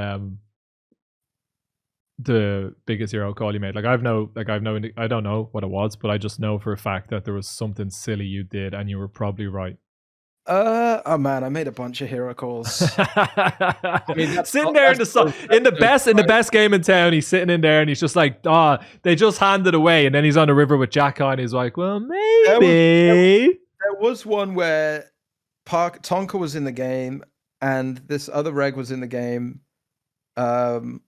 the biggest hero call you made. Like I don't know what it was, but I just know for a fact that there was something silly you did, and you were probably right. Oh man, I made a bunch of hero calls. Sitting there in the best game in town, he's sitting in there and he's just like, they just handed away, and then he's on the river with Jack on. He's like, well, maybe. There was one where Tonka was in the game, and this other reg was in the game, and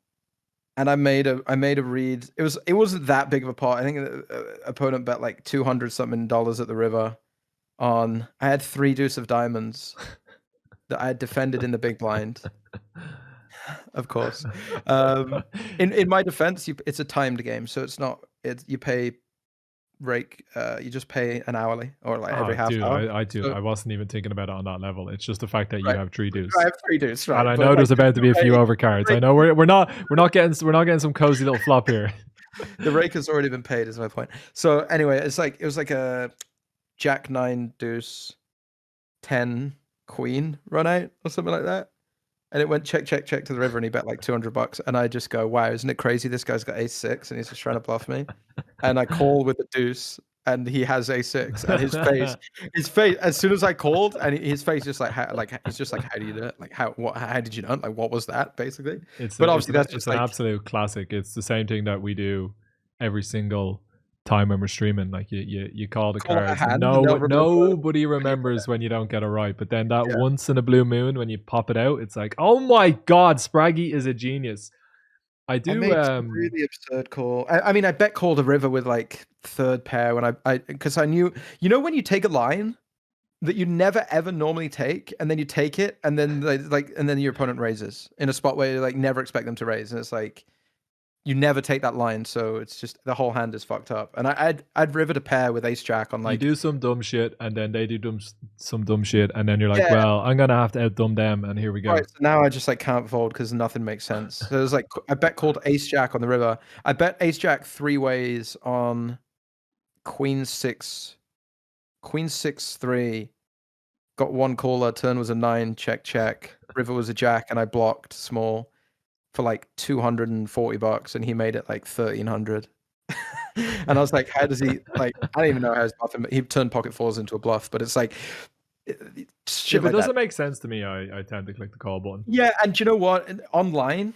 I made a read. It wasn't that big of a pot. I think the opponent bet like $200 something at the river. I had 3 deuce of diamonds that I had defended in the big blind. Of course. In my defense, it's a timed game, so you pay rake. You just pay an hourly or like every half hour. I wasn't even thinking about it on that level. It's just the fact that you have 3 deuce. I have 3 deuce, right? And I know there's about to be a few overcards. I know we're not getting some cozy little flop here. The rake has already been paid, is my point. So anyway, it was like a Jack 9 deuce 10 queen run out or something like that, and it went check to the river, and he bet like $200, and I just go, wow, isn't it crazy? This guy's got ace 6 and he's just trying to bluff me. And I call with the deuce, and he has ace 6, and his face as soon as I called, and his face just like how do you do it? Like how did you know? Like what was that basically? Obviously that's just an absolute classic. It's the same thing that we do every single time when we're streaming. Like you call the cards. Nobody remembers when you don't get it right. But then that once in a blue moon when you pop it out, it's like, oh my god, Spraggy is a genius. I made some really absurd call. I mean, I bet called a river with like third pair when because I knew, when you take a line that you never ever normally take, and then you take it, and then and then your opponent raises in a spot where you like never expect them to raise, and it's like you never take that line, so it's just the whole hand is fucked up. And I'd rivered a pair with ace jack on like, you do some dumb shit, and then they do some dumb shit, and then you're like, well, I'm gonna have to out dumb them, and here we go. Right, so now I just like can't fold because nothing makes sense. So it was like I bet called ace jack on the river. I bet ace jack 3 ways on queen 6 3. Got one caller. Turn was a 9. Check. River was a jack, and I blocked small for like $240, and he made it like 1,300. And I was like, how does he like? I don't even know how he's bluffing, but he turned pocket fours into a bluff. But it's like, shit, if it doesn't make sense to me, I tend to click the call button. Yeah, and you know what? Online,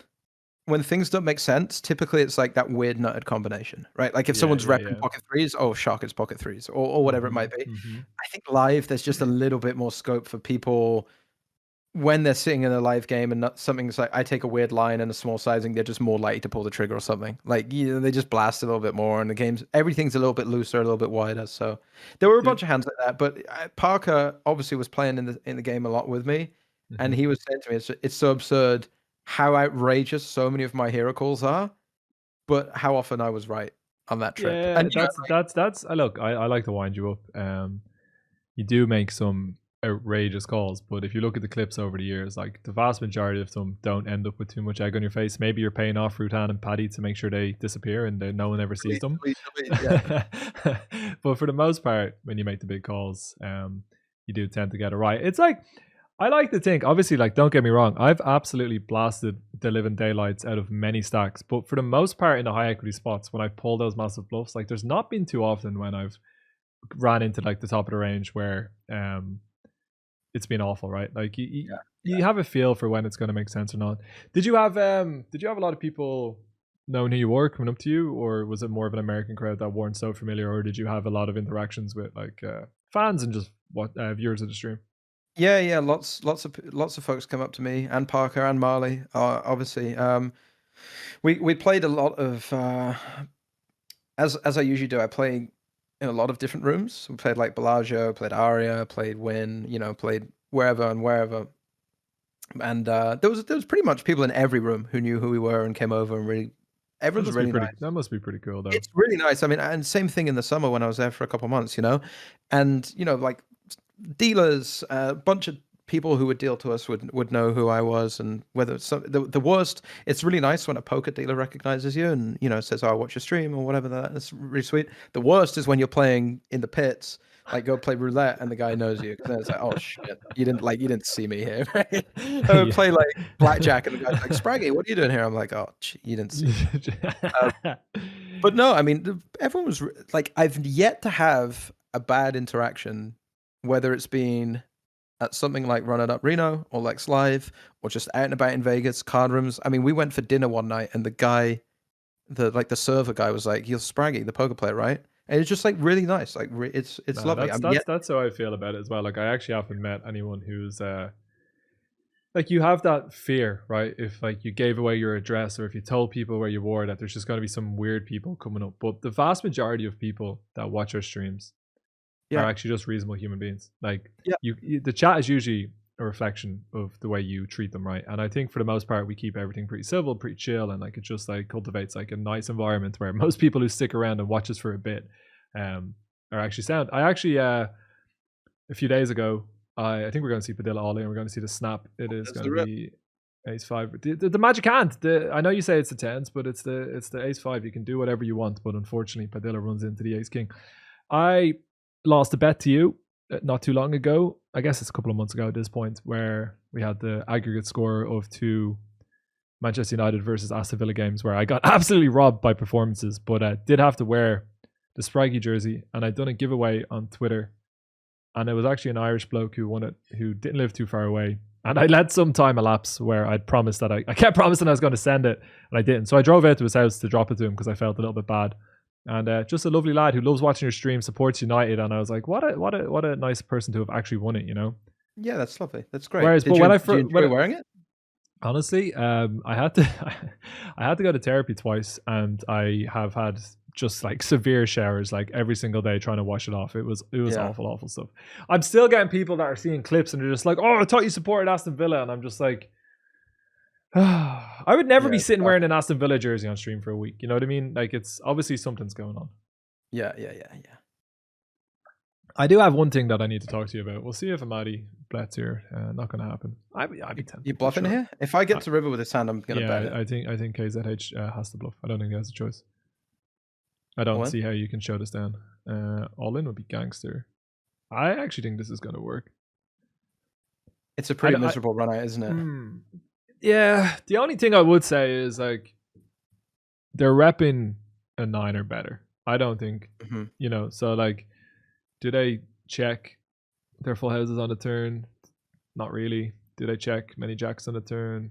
when things don't make sense, typically it's like that weird nutted combination, right? Like if someone's repping pocket threes, oh shock, it's pocket threes, or whatever it might be. I think live, there's just a little bit more scope for people when they're sitting in a live game and not something's like, I take a weird line and a small sizing, they're just more likely to pull the trigger or something. Like, they just blast a little bit more, and the game's everything's a little bit looser, a little bit wider. So there were a bunch of hands like that, but Parker obviously was playing in the game a lot with me, and he was saying to me, it's so absurd how outrageous so many of my hero calls are, but how often I was right on that trip. Yeah, and that's look, I like to wind you up. You do make some outrageous calls, but if you look at the clips over the years, like the vast majority of them don't end up with too much egg on your face. Maybe you're paying off Rutan and Paddy to make sure they disappear and no one ever sees them. But for the most part, when you make the big calls, you do tend to get it right. It's like, I like to think, obviously, like, don't get me wrong, I've absolutely blasted the living daylights out of many stacks, but for the most part in the high equity spots, when I pull those massive bluffs, like, there's not been too often when I've ran into like the top of the range where it's been awful, right? Like you have a feel for when it's going to make sense or not. Did you have a lot of people knowing who you were coming up to you, or was it more of an American crowd that weren't so familiar, or did you have a lot of interactions with like fans and just viewers of the stream? Yeah, lots of folks come up to me and Parker and Marley, obviously. We played a lot of as I usually do. I play in a lot of different rooms. We played like Bellagio, played Aria, played Win, played wherever and wherever. And there was pretty much people in every room who knew who we were and came over, and really everyone's really nice. That must be pretty cool, though. It's really nice. I mean, and same thing in the summer when I was there for a couple of months, and like dealers, a bunch of people who would deal to us would know who I was, and whether it's the worst. It's really nice when a poker dealer recognizes you and says, "Oh, I watch your stream" or whatever. That's really sweet. The worst is when you're playing in the pits, like go play roulette, and the guy knows you, because then it's like, "Oh shit, you didn't see me here." Right? I would play like blackjack, and the guy's like, "Spraggy, what are you doing here?" I'm like, "Oh, you didn't see me." But no, I mean, everyone was like, I've yet to have a bad interaction, whether it's been at something like Run It Up Reno or Lex Live, or just out and about in Vegas, card rooms. I mean, we went for dinner one night, and the guy, the server guy, was like, "You're Spraggy, the poker player, right?" And it's just like really nice. Like it's lovely. That's how I feel about it as well. Like, I actually haven't met anyone who's like, you have that fear, right? If like you gave away your address, or if you told people where you were, that there's just going to be some weird people coming up. But the vast majority of people that watch our streams are actually just reasonable human beings. Like, the chat is usually a reflection of the way you treat them, right? And I think for the most part, we keep everything pretty civil, pretty chill, and like it just like cultivates like a nice environment where most people who stick around and watch us for a bit are actually sound. I actually a few days ago, I think we're going to see Padilla all in. We're going to see the snap. It is going to be ace five. The magic hand. I know you say it's the tens, but it's the ace five. You can do whatever you want, but unfortunately, Padilla runs into the ace king. I lost a bet to you not too long ago. I guess it's a couple of months ago at this point, where we had the aggregate score of 2 Manchester United versus Aston Villa games, where I got absolutely robbed by performances, but did have to wear the Spraggy jersey, and I'd done a giveaway on Twitter, and it was actually an Irish bloke who won it, who didn't live too far away, and I let some time elapse where I'd promised that I kept promising I was going to send it, and I didn't. So I drove out to his house to drop it to him because I felt a little bit bad. And just a lovely lad who loves watching your stream, supports United, and I was like, what a nice person to have actually won it, Yeah, that's lovely. That's great. Whereas, did you enjoy wearing it? Honestly, I had to go to therapy twice, and I have had just like severe showers like every single day trying to wash it off. It was awful stuff. I'm still getting people that are seeing clips and they're just like, "Oh, I thought you supported Aston Villa," and I'm just like, I would never be sitting wearing an Aston Villa jersey on stream for a week. You know what I mean? Like, it's obviously something's going on. Yeah. I do have one thing that I need to talk to you about. We'll see if Amadi blets here. Not going to happen. I'd be tempted. You bluffing here? If I get to river with his hand, I'm going to bet it. I think KZH has to bluff. I don't think he has a choice. I don't see how you can show this down. All in would be gangster. I actually think this is going to work. It's a pretty miserable run out, isn't it? Yeah. The only thing I would say is like they're repping a 9 or better. I don't think, so like, do they check their full houses on the turn? Not really. Do they check many jacks on the turn?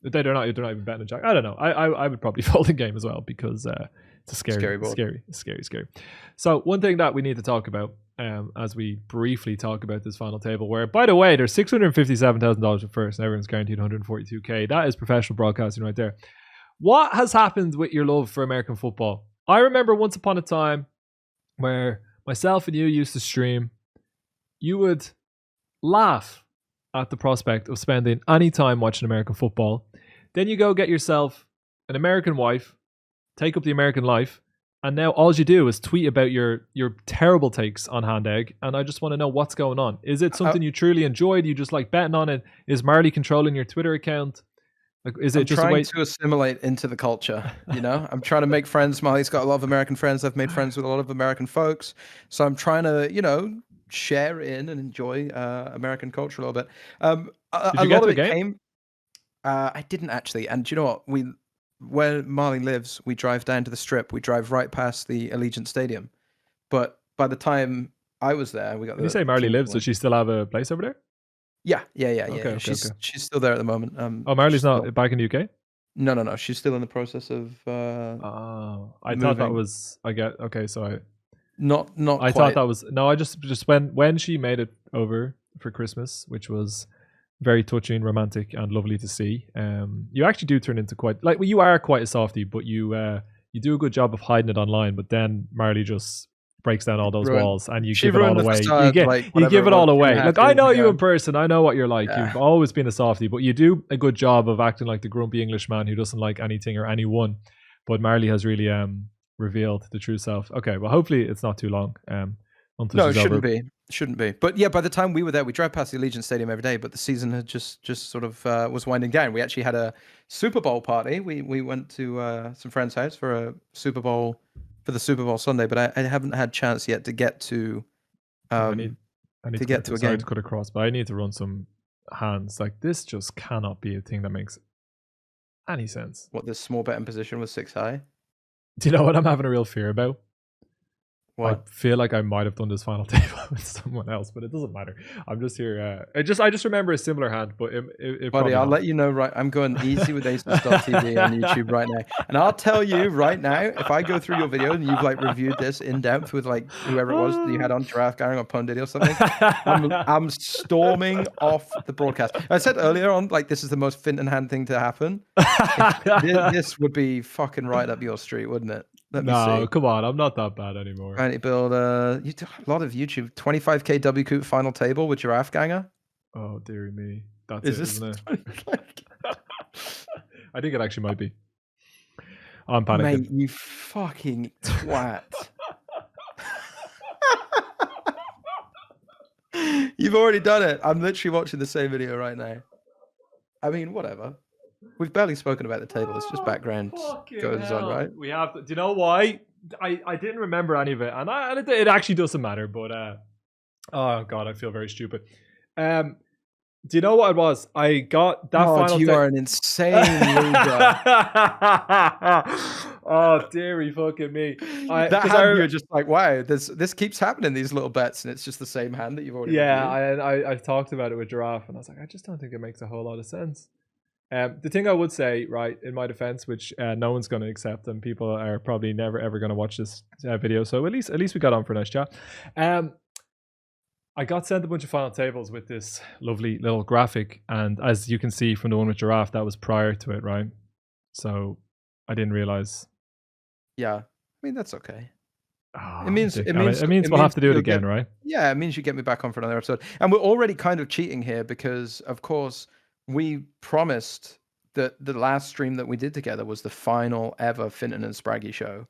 They're not even betting a jack. I don't know. I would probably fold the game as well, because it's a scary board. Scary. So one thing that we need to talk about as we briefly talk about this final table, where, by the way, there's $657,000 for first and everyone's guaranteed $142K. That is professional broadcasting right there. What has happened with your love for American football? I remember once upon a time where myself and you used to stream. You would laugh at the prospect of spending any time watching American football. Then you go get yourself an American wife, take up the American life, and now all you do is tweet about your terrible takes on Hand Egg, and I just want to know what's going on. Is it something you truly enjoyed? You just like betting on it? Is Marley controlling your Twitter account? Like, is it just trying to assimilate into the culture? I'm trying to make friends. Marley's got a lot of American friends. I've made friends with a lot of American folks, so I'm trying to, share in and enjoy American culture a little bit. Did A you get lot to of the it game? came. I didn't actually, and do you know what? Where Marley lives, we drive down to the Strip. We drive right past the Allegiant Stadium. But by the time I was there, we got When you say the Marley team. lives, does she still have a place over there? Yeah. Okay, okay, okay. She's still there at the moment. Oh, She's Marley's still, not back in the UK? no. She's still in the process of Oh, I thought that moving. was. I get okay. So Not I thought quite. that was no. I just when she made it over for Christmas, which was very touching, romantic, and lovely to see. You actually do turn into quite like well, you are quite a softie, but you do a good job of hiding it online. But then Marley just breaks down all those Ruined. walls, and you She give it all ruined the away. facade like You whatever give it it was, all two and a away. half Look, I years know you ago. in person. I know what you're like. Yeah. You've always been a softie, but you do a good job of acting like the grumpy Englishman who doesn't like anything or anyone. But Marley has really revealed the true self. Okay, well, hopefully it's not too long. Until No, it she's over. shouldn't be. But yeah, by the time we were there, we drive past the Allegiant Stadium every day, but the season had just sort of was winding down. We actually had a Super Bowl party. We went to some friend's house for a Super Bowl for the Super Bowl Sunday, but I haven't had chance yet to get to I need to to get cut to a sorry to game. cut across, but I need to run some hands. Like this just cannot be a thing that makes any sense. What, this small betting position was 6 high? Do you know what I'm having a real fear about? I What? feel like I might have done this final table with someone else, but it doesn't matter. I'm just here. I just remember a similar hand, but it Buddy, probably I'll not. let you know right. I'm going easywithaces.tv on YouTube right now. And I'll tell you right now, if I go through your video and you've like reviewed this in depth with like whoever it was that you had on Giraffe Gang or Punditty or something, I'm storming off the broadcast. I said earlier on, like, this is the most Fintan hand thing to happen. This would be fucking right up your street, wouldn't it? Let me No, see. come on, I'm not that bad anymore. Trying to build you do a lot of YouTube. 25k WCOOP final table with Giraffe Ganger. Oh dearie me, that's Is it, this? isn't it? I think it actually might be. I'm panicking. Mate, you fucking twat. You've already done it. I'm literally watching the same video right now. I mean, whatever. We've barely spoken about the table. It's just background goes on, right? We have to. Do you know why? I didn't remember any of it, and it actually doesn't matter. But oh god, I feel very stupid. Do you know what it was? I got that final. You are an insane loser. Oh dearie fucking me! That hand, you're just like, wow, this keeps happening. These little bets, and it's just the same hand that you've already. Yeah, I talked about it with Giraffe, and I was like, I just don't think it makes a whole lot of sense. The thing I would say, right, in my defense, which no one's going to accept, and people are probably never ever going to watch this video, so at least we got on for a nice chat. I got sent a bunch of final tables with this lovely little graphic, and as you can see from the one with Giraffe, that was prior to it, right? So I didn't realize. Yeah, I mean that's okay. Oh, it means we'll have to do it again, right? Yeah, it means you get me back on for another episode, and we're already kind of cheating here because, of course, we promised that the last stream that we did together was the final ever Fintan and Spraggy show.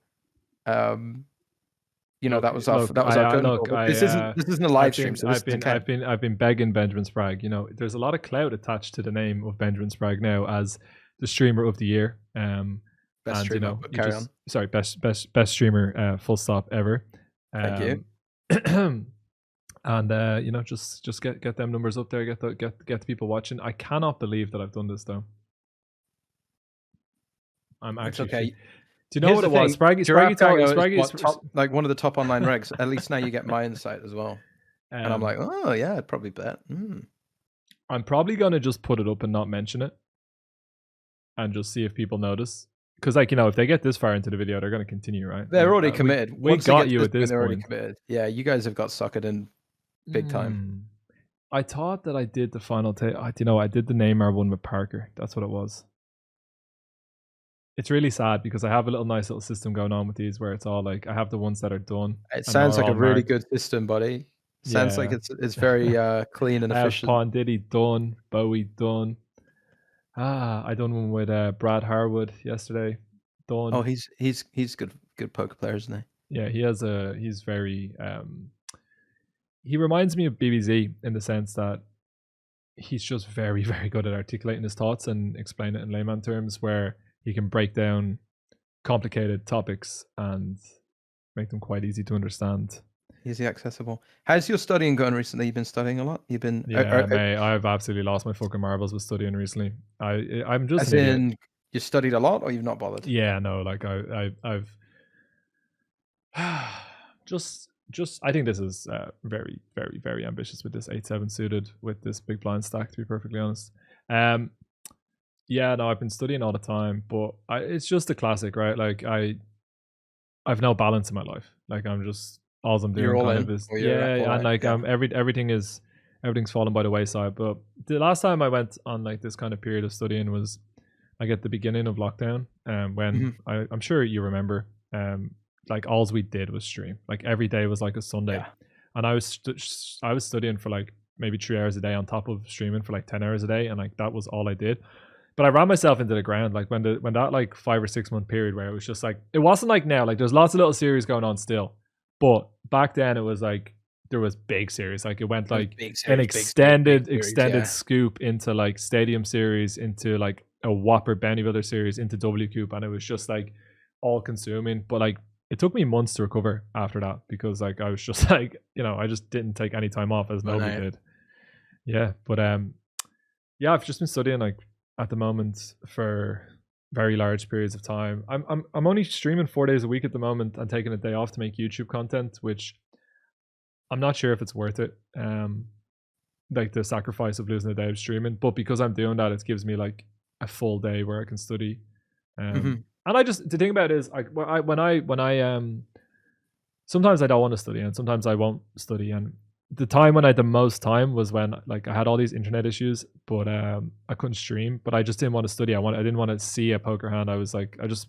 You know, that was our goal. This isn't a live stream. So I've been begging Benjamin Spragg. You know, there's a lot of clout attached to the name of Benjamin Spragg now as the streamer of the year. Best streamer. You know, carry on. Sorry, best streamer. Full stop ever. Thank you. And you know, just get them numbers up there. Get the people watching. I cannot believe that I've done this though. I'm actually okay. Do you know what it was? Spraggy is like one of the top online regs. At least now you get my insight as well. And I'm like, oh yeah, I'd probably bet. I'm probably gonna just put it up and not mention it, and just see if people notice. Because, like, you know, if they get this far into the video, they're gonna continue, right? They're already committed. We got you at this point. Already committed. Yeah, you guys have got suckered in big time. I thought that I did the final you know, I did the Neymar one with Parker. That's what it was. It's really sad because I have a nice little system going on with these where it's all like I have the ones that are done. It sounds like a really good system, buddy. Sounds like it's very clean and efficient. Ponditty done, Bowie done. I done one with Brad Harwood yesterday. Done. Oh, he's good poker player, isn't he? Yeah, he's very he reminds me of BBZ in the sense that he's just very, very good at articulating his thoughts and explain it in layman terms where he can break down complicated topics and make them quite easy to understand. Easy accessible. How's your studying going recently? You've been studying a lot. You've been Yeah, mate, I've absolutely lost my fucking marbles with studying recently. I'm just as an idiot. in you studied a lot, or you've not bothered? Yeah, no, like I've just I think this is very very very ambitious with this 8-7 suited with this big blind stack, to be perfectly honest. Yeah, no, I've been studying all the time, but it's just a classic, right? Like I've no balance in my life. Like I'm just all I'm You're doing all kind in, of is, or you're all yeah, and out? like Yeah. everything's fallen by the wayside. But the last time I went on like this kind of period of studying was like at the beginning of lockdown, when Mhm. I'm sure you remember, like all we did was stream. Like every day was like a Sunday, Yeah. and I was studying for like maybe 3 hours a day on top of streaming for like 10 hours a day, and like that was all I did. But I ran myself into the ground like when that like 5 or 6 month period where it was just like, it wasn't like now, like there's lots of little series going on still, but back then it was like there was big series, like it went That's like big an series, big series. extended Yeah. scoop into like stadium series, into like a whopper Benny Builder series, into WCOOP, and it was just like all consuming. But like it took me months to recover after that because like I was just like, I just didn't take any time off as Burn nobody out. did. Yeah, but yeah, I've just been studying like at the moment for very large periods of time. I'm only streaming 4 days a week at the moment and taking a day off to make YouTube content, which I'm not sure if it's worth it. Like the sacrifice of losing a day of streaming, but because I'm doing that, it gives me like a full day where I can study. Mhm. And I just, the thing about it is, like when I sometimes I don't want to study and sometimes I won't study. And the time when I had the most time was when like I had all these internet issues, but I couldn't stream. But I just didn't want to study. I didn't want to see a poker hand. I was like, I just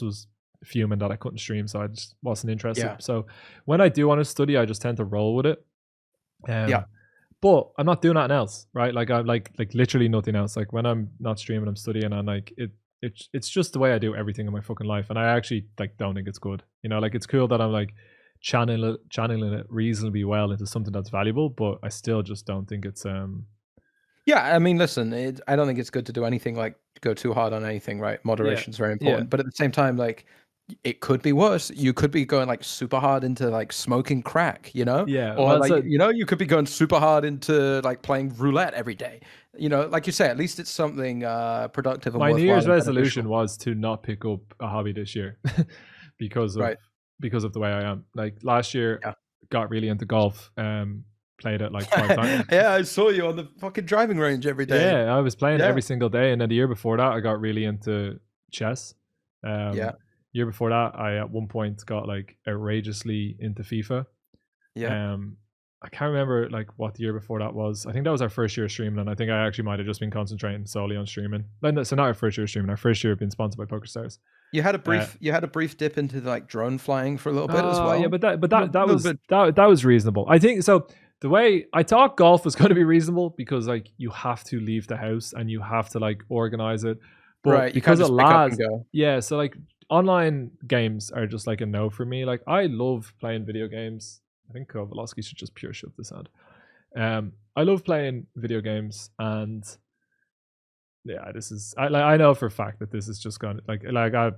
was fuming that I couldn't stream, so I just wasn't interested. Yeah. So when I do want to study, I just tend to roll with it. Yeah. But I'm not doing nothing else, right? Like I'm like literally nothing else. Like when I'm not streaming, I'm studying, and like it's just the way I do everything in my fucking life. And I actually like don't think it's good. Like it's cool that I'm like channeling it reasonably well into something that's valuable, but I still just don't think it's Yeah, I mean, listen, I don't think it's good to do anything like go too hard on anything, right? yeah, Moderation is very yeah, important, but at the same time, like it could be worse. You could be going like super hard into like smoking crack, yeah. or Well, like so you could be going super hard into like playing roulette every day. Like you say, at least it's something productive and my New worthwhile Year's and resolution beneficial, was to not pick up a hobby this year because of right? because of the way I am. Like last year, Yeah. got really into golf. Played it like 5 times. Yeah, I saw you on the fucking driving range every day. Yeah, I was playing it Yeah, every single day, and then the year before that, I got really into chess. yeah, Year before that, I at one point got like outrageously into FIFA. yeah. Um, I can't remember like what the year before that was. I think that was our first year of streaming, and I think I actually might have just been concentrating solely on streaming. So not our first year of streaming. Our first year of being sponsored by PokerStars. You Uh, had a brief dip into like drone flying for a little bit as yeah, well. but that Little was bit, that was reasonable. I think so. The way I thought golf was going to be reasonable because like you have to leave the house and you have to like organize it, but right? You can't because it just pick up and lasts, go. yeah. So like online games are just like a no for me. Like I love playing video games. I think Kovalowski should just pure shove this hand. I love playing video games, and yeah, this is I know for a fact that this is just going to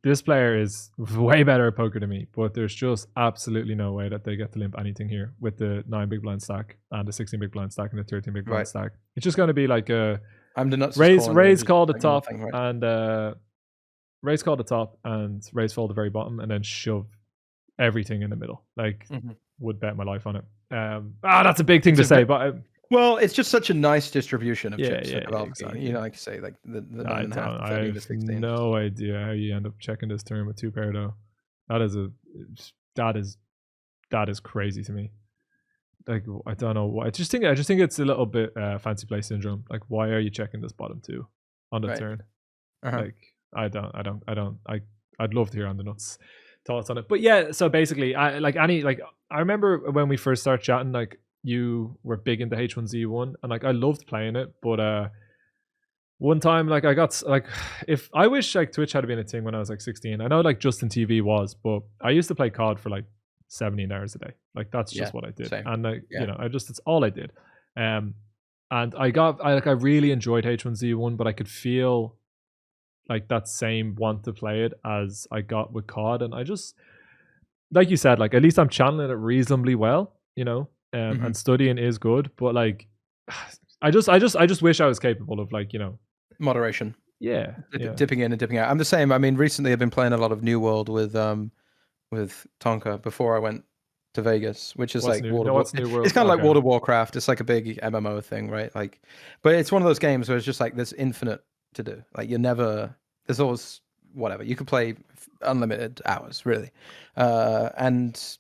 this player is way better at poker than me, but there's just absolutely no way that they get to limp anything here with the 9 big blind stack and the 16 big blind stack and the 13 big blind Right. stack. It's just going to be like a I'm the nuts corner and raise just call the like top nothing, right? and raise call the top and raise fall the very bottom and then shove everything in the middle. Like Mhm. would bet my life on it. That's a big thing It's to a say, bit, but well, it's just such a nice distribution of yeah, chips for yeah, yeah, Kowalski. exactly. Like you say, like the I 9.5, don't. the I 13, the have 16. no idea how you end up checking this turn with two pair though. That is that is that is crazy to me. Like I don't know why. I just think it's a little bit fancy play syndrome. Like why are you checking this bottom two on the Right. turn? Uh-huh. Like I'd love to hear on the nuts thoughts on it. But yeah, so basically I remember when we first started chatting, like you were big into H1Z1 and like I loved playing it, but one time like I got like if I wish like Twitch had been a thing when I was like 16. I know like Justin TV was, but I used to play COD for like 17 hours a day. Like that's Yeah. just what I did. Same. And like, Yeah. it's all I did. And I really enjoyed H1Z1, but I could feel like that same want to play it as I got with COD. And I just like you said, like at least I'm channeling it reasonably well, you know, Mhm. and studying is good, but like I just wish I was capable of like, you know, Moderation. yeah, yeah. Dipping in and dipping out. I'm the same. I mean, recently I've been playing a lot of New World with Tonka before I went to Vegas, which is What's like new? No, what's New it's World? kind of like Okay. World of Warcraft. It's like a big MMO thing, right? Like, but it's one of those games where it's just like there's infinite to do. Like there's always whatever. You can play unlimited hours, really. And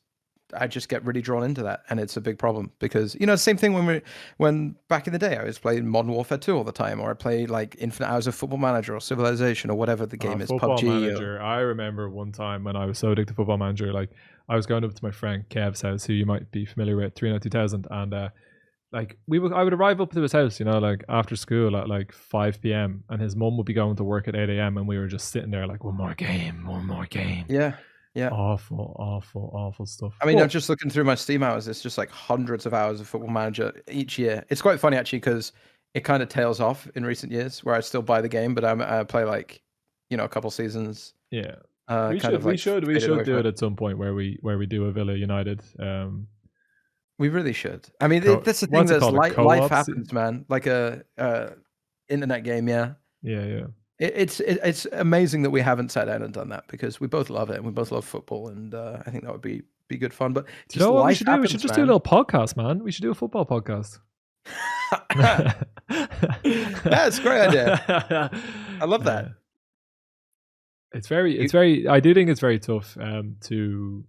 I just get really drawn into that, and it's a big problem because same thing when back in the day I was playing Modern Warfare 2 all the time, or I played like infinite hours of Football Manager or Civilization or whatever the game is, Football PUBG. Or Manager. I remember one time when I was so addicted to Football Manager, like I was going up to my friend Kev's house, who you might be familiar with, 392,000, and like I would arrive up to his house, you know, like after school at like 5 p.m. and his mum would be going to work at 8 a.m. and we were just sitting there like one more game, one more game. Yeah, yeah. Awful, awful, awful stuff. I mean, I'm just looking through my Steam hours. It's just like hundreds of hours of Football Manager each year. It's quite funny actually because it kind of tails off in recent years, where I still buy the game, but I play like, a couple seasons. Yeah, We should do it at some point where we do a Villa United. We really should. I mean, that's the thing. What's it That's called? A co-op? life happens, man. Like a internet game, yeah. Yeah, yeah. It's amazing that we haven't sat down and done that because we both love it and we both love football, and I think that would be good fun. But Do you know what we should do? We should just do a little podcast, man. We should do a football podcast. That's a great idea. I love that. It's very. I do think it's very tough to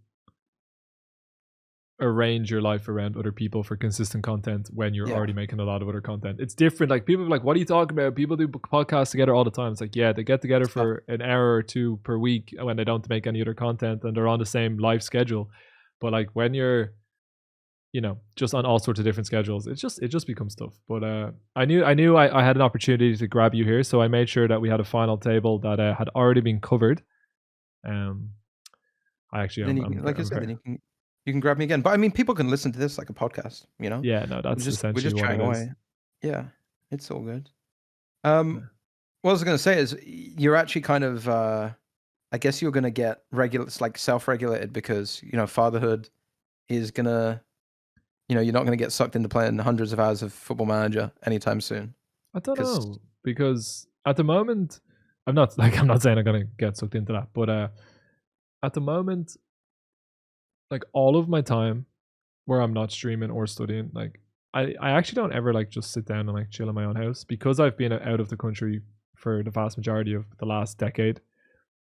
arrange your life around other people for consistent content when you're already making a lot of other content. It's different. Like people are like, what are you talking about? People do podcasts together all the time. It's like, yeah, they get together for an hour or two per week when they don't make any other content and they're on the same life schedule. But like when you're, just on all sorts of different schedules, it just becomes tough. But I knew I had an opportunity to grab you here, so I made sure that we had a final table that had already been covered. You can grab me again. But I mean, people can listen to this like a podcast, Yeah, no, that's essentially we're just what chatting it away. is. Yeah, it's all good. What I was going to say is you're actually kind of, I guess you're going to get like self-regulated because, fatherhood is going to, you're not going to get sucked into playing hundreds of hours of Football Manager anytime soon. I don't know, because at the moment, I'm not saying I'm going to get sucked into that, but at the moment, like all of my time where I'm not streaming or studying, like I actually don't ever like just sit down and like chill in my own house because I've been out of the country for the vast majority of the last decade.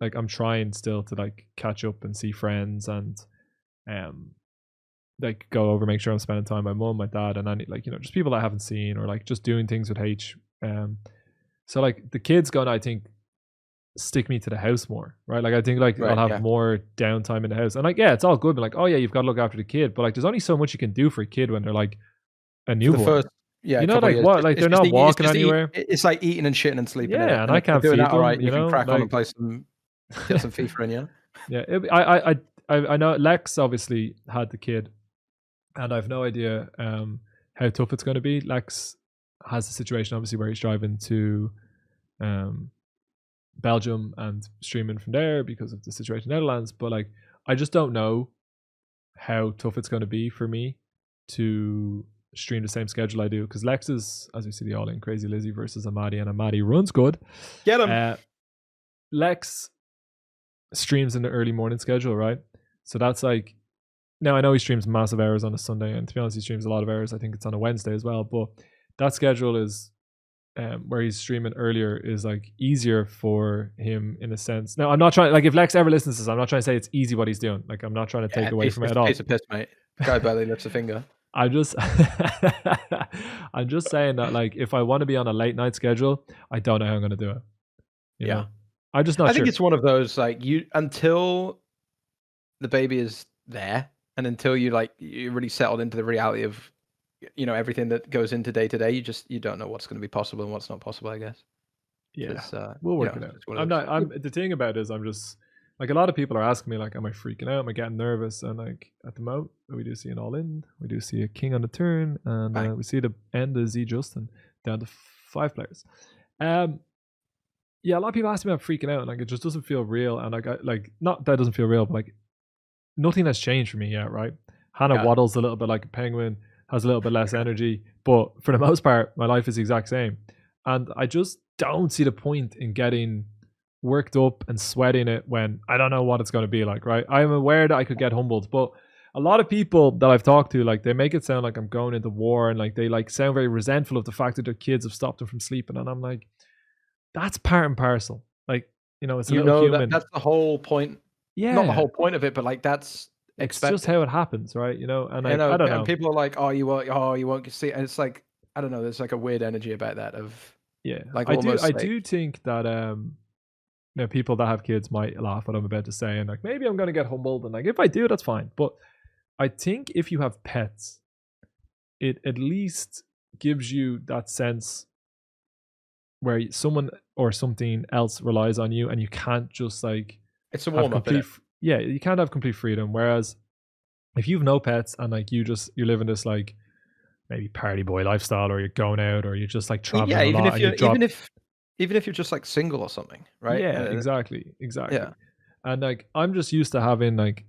Like I'm trying still to like catch up and see friends and like go over, make sure I'm spending time with my mom, my dad, and any like just people I haven't seen, or like just doing things with H. So like the kids gonna, I think, stick me to the house more, right? Like I think like I'll have more downtime in the house, and like it's all good, but like you've got to look after the kid, but like there's only so much you can do for a kid when they're like a newborn. Like what? Like they're not walking anywhere. It's like eating and shitting and sleeping. Yeah, and I can't feed them. All right, you can crack on and play some, get some FIFA in, Yeah, I know Lex obviously had the kid, and I've no idea how tough it's going to be. Lex has a situation obviously where he's driving to Belgium and streaming from there because of the situation in the Netherlands, but like I just don't know how tough it's going to be for me to stream the same schedule I do, because Lex is, as we see, the all-in Crazy Lizzie versus Amadi, and Amadi runs good. Get him. Lex streams in the early morning schedule, right? So that's like, now I know he streams massive hours on a Sunday, and to be honest, he streams a lot of hours. I think it's on a Wednesday as well, but that schedule is where he's streaming earlier is like easier for him in a sense. Now I'm not trying, like if Lex ever listens to this, I'm not trying to say it's easy what he's doing. Like I'm not trying to take away from it at all. Piece of piss, mate. Guy barely lifts a finger. I'm just saying that like if I want to be on a late night schedule, I don't know how I'm going to do it. You know? I'm just not sure. I think it's one of those like until the baby is there and until you really settled into the reality of everything that goes into day to day, you don't know what's going to be possible and what's not possible, I guess. Yeah, we'll work it out. The thing about it is I'm just like, a lot of people are asking me like, am I freaking out? Am I getting nervous? And like at the moment we do see an all in, we do see a king on the turn, and we see the end of Z Justin down to 5 players. Yeah, a lot of people ask me about freaking out, and like it just doesn't feel real, and like not that it doesn't feel real, but like nothing has changed for me yet, right? Hannah Yeah. waddles a little bit like a penguin, has a little bit less energy, but for the most part, my life is the exact same. And I just don't see the point in getting worked up and sweating it when I don't know what it's going to be like, right? I'm aware that I could get humbled, but a lot of people that I've talked to, like, they make it sound like I'm going into war, and like they like sound very resentful of the fact that their kids have stopped them from sleeping. And I'm like, that's part and parcel. Like, it's a little human. That's the whole point. Not the Yeah, whole point of it, but like that's it's just expected. how it happens, right? And like, I don't And know. people are like, you won't see. And it's like, I don't know. There's like a weird energy about that of Yeah, like I do. almost I like do think that people that have kids might laugh what I'm about to say, and like maybe I'm gonna get humbled, and like if I do, that's fine. But I think if you have pets, it at least gives you that sense where someone or something else relies on you, and you can't just like it's a have warm up in complete. it. Yeah, you can't have complete freedom. Whereas if you've no pets and like you're living this like maybe party boy lifestyle, or you're going out, or you're just like Yeah, traveling a lot, and you drop. even if you're just like single or something, right? Yeah, exactly. Yeah. And like I'm just used to having like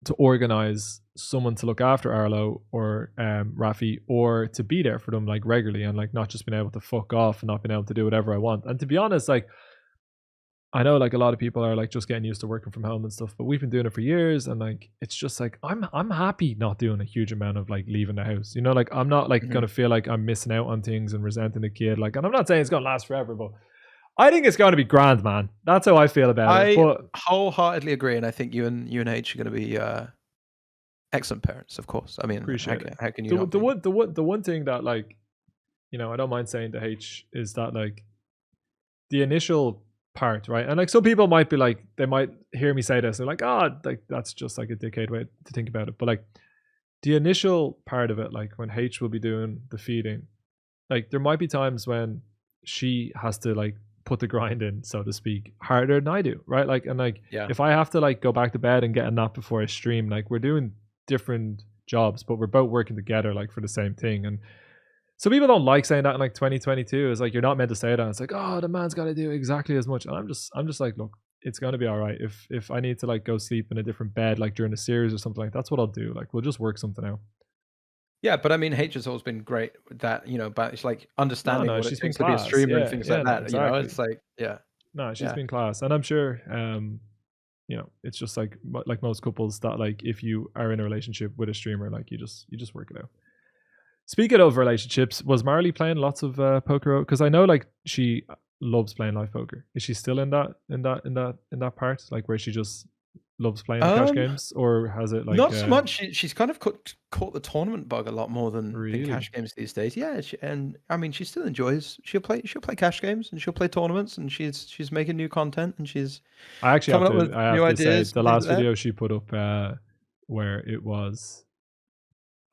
to organize someone to look after Arlo or Rafi, or to be there for them like regularly, and like not just being able to fuck off and not being able to do whatever I want. And to be honest, like I know like a lot of people are like just getting used to working from home and stuff, but we've been doing it for years, and like it's just like I'm happy not doing a huge amount of like leaving the house. Like I'm not like Mhm. gonna feel like I'm missing out on things and resenting the kid. Like, and I'm not saying it's gonna last forever, but I think it's gonna be grand, man. That's how I feel about it. I But wholeheartedly agree, and I think you and H are going to be excellent parents. Of course, I mean, appreciate it. how can you The not be? the one thing that like I don't mind saying to H is that like the initial part, right? And like some people might be like, they might hear me say this, they're like, like that's just like a dickhead way to think about it. But like the initial part of it, like when H will be doing the feeding, like there might be times when she has to like put the grind in, so to speak, harder than I do, right? Like, and like Yeah. if I have to like go back to bed and get a nap before I stream, like we're doing different jobs, but we're both working together like for the same thing. And so people don't like saying that in like 2022. It's like you're not meant to say that. It's like, oh, the man's got to do exactly as much. And I'm just like, look, it's gonna be all right. If I need to like go sleep in a different bed like during the series or something, like that's what I'll do. Like we'll just work something out. Yeah, but I mean, H has always been great with that, but it's like understanding No, what it she's been takes to be a class. streamer and Yeah, things yeah, like no, that. exactly. It's like, yeah, No, she's yeah, been class, and I'm sure, it's just like most couples that like if you are in a relationship with a streamer, like you just work it out. Speaking of relationships, was Marley playing lots of poker? Because I know like she loves playing live poker. Is she still in that part, like where she just loves playing the cash um, games, or has it like not so much. She's kind of caught the tournament bug a lot more than really? cash games these days. Yeah, and I mean, she still enjoys. She'll play cash games and she'll play tournaments, and she's making new content, and she's I actually coming up with I new have to say ideas the and things last like that. video she put up, where it was,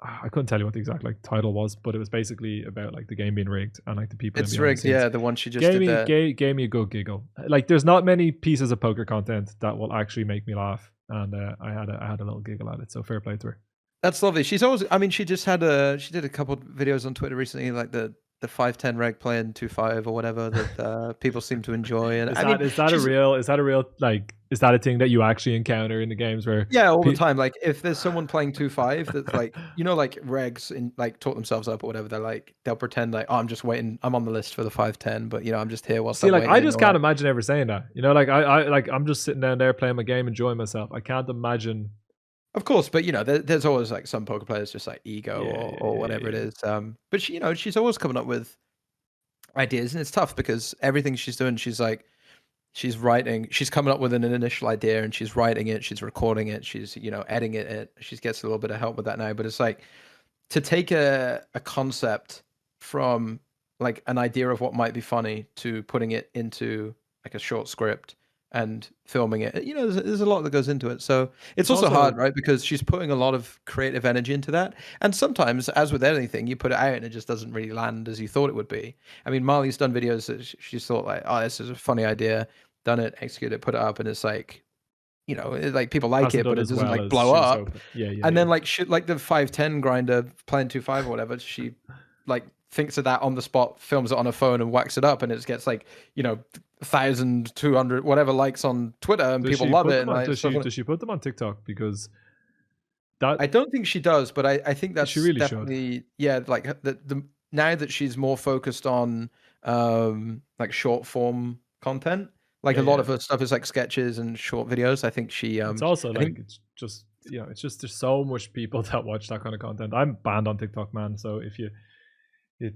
I couldn't tell you what the exact like title was, but it was basically about like the game being rigged and like the people in It's behind the rigged. scenes. Yeah, the one she just did there. Gave me a good giggle. Like there's not many pieces of poker content that will actually make me laugh, and I had a little giggle at it. So fair play to her. That's lovely. She's always. I mean, she did a couple of videos on Twitter recently, like the 510 reg playing 2-5 or whatever that people seem to enjoy. And I mean, Is that she's a real like is that a thing that you actually encounter in the games where yeah, all the time. Like if there's someone playing 2-5 that's like like regs and like talk themselves up or whatever, they'll pretend like, oh, I'm just waiting. I'm on the list for the 510, but I'm just here whilst see, I'm like I waiting. just Or can't like, imagine ever saying that. Like I like I'm just sitting down there playing my game, enjoying myself. I can't imagine. of course, but there's always like some poker players just like ego Yeah, or whatever it yeah. is. But she's always coming up with ideas, and it's tough because everything she's doing, she's writing, she's coming up with an initial idea and she's writing it, she's recording it, she's editing it. She gets a little bit of help with that now, but it's like to take a concept from like an idea of what might be funny to putting it into like a short script and filming it. There's a lot that goes into it. So it's It's also hard, also right? Because she's putting a lot of creative energy into that. And sometimes, as with anything, you put it out and it just doesn't really land as you thought it would be. I mean, Marley's done videos that she's thought like, oh, this is a funny idea, done it, executed it, put it up, and it's like, like people like hasn't it, done but it as doesn't well like as blow she was up. hoping. Yeah, And then like shit, like the 510 grinder playing 2-5 or whatever, she like thinks of that on the spot, films it on her phone, and whacks it up, and it gets like 1,200 whatever likes on Twitter, and Does people she love put it. them And on? like stuff. Does she put them on TikTok? Because I don't think she does, but I think that's She really should. definitely like the now that she's more focused on like short form content, like a lot of her stuff is like sketches and short videos. I think she It's also I like think it's just it's just there's so much people that watch that kind of content. I'm banned on TikTok, man. So if you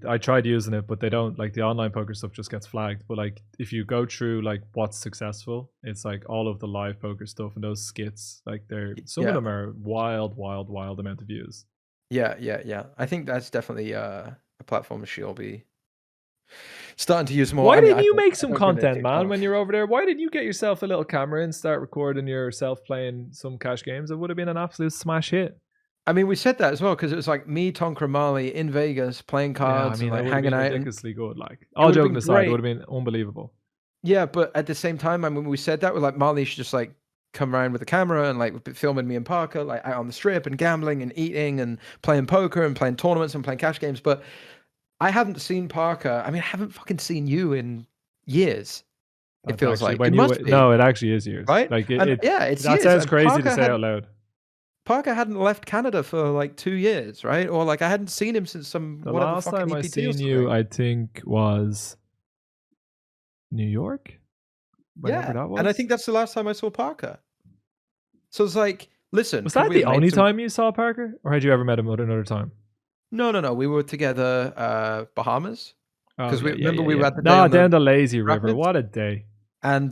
I tried using it, but they don't like the online poker stuff just gets flagged. But like if you go through like what's successful, it's like all of the live poker stuff and those skits. Like some of them are wild amount of views. Yeah. I think that's definitely a platform she'll be starting to use more. Why I mean, didn't you make some don't really content, man, TikTok. when you're over there? Why didn't you get yourself a little camera and start recording yourself playing some cash games? It would have been an absolute smash hit. I mean, we said that as well because it was like me, Tonker, Marley in Vegas playing cards and like it would have hanging been out. ridiculously good. Like all It would have joking been aside, it would great. have been unbelievable. Yeah, but at the same time, I mean, we said that, we're like, Marley should just like come around with the camera and like filming me and Parker like out on the strip and gambling and eating and playing poker and playing tournaments and playing cash games. But I haven't seen Parker. I mean, I haven't fucking seen you in years. It feels like it must be. No, it actually is years, right? Like it's that years. sounds And crazy to say out loud. Parker hadn't left Canada for like 2 years, right? Or like I hadn't seen him since some The whatever last fucking time I EPT seen you, I think, was New York. Whenever that was. And I think that's the last time I saw Parker. So it's like, listen, was that the only time you saw Parker, or had you ever met him at another time? No. We were together, Bahamas. Because we were at the day down the lazy river. Rapids. What a day! And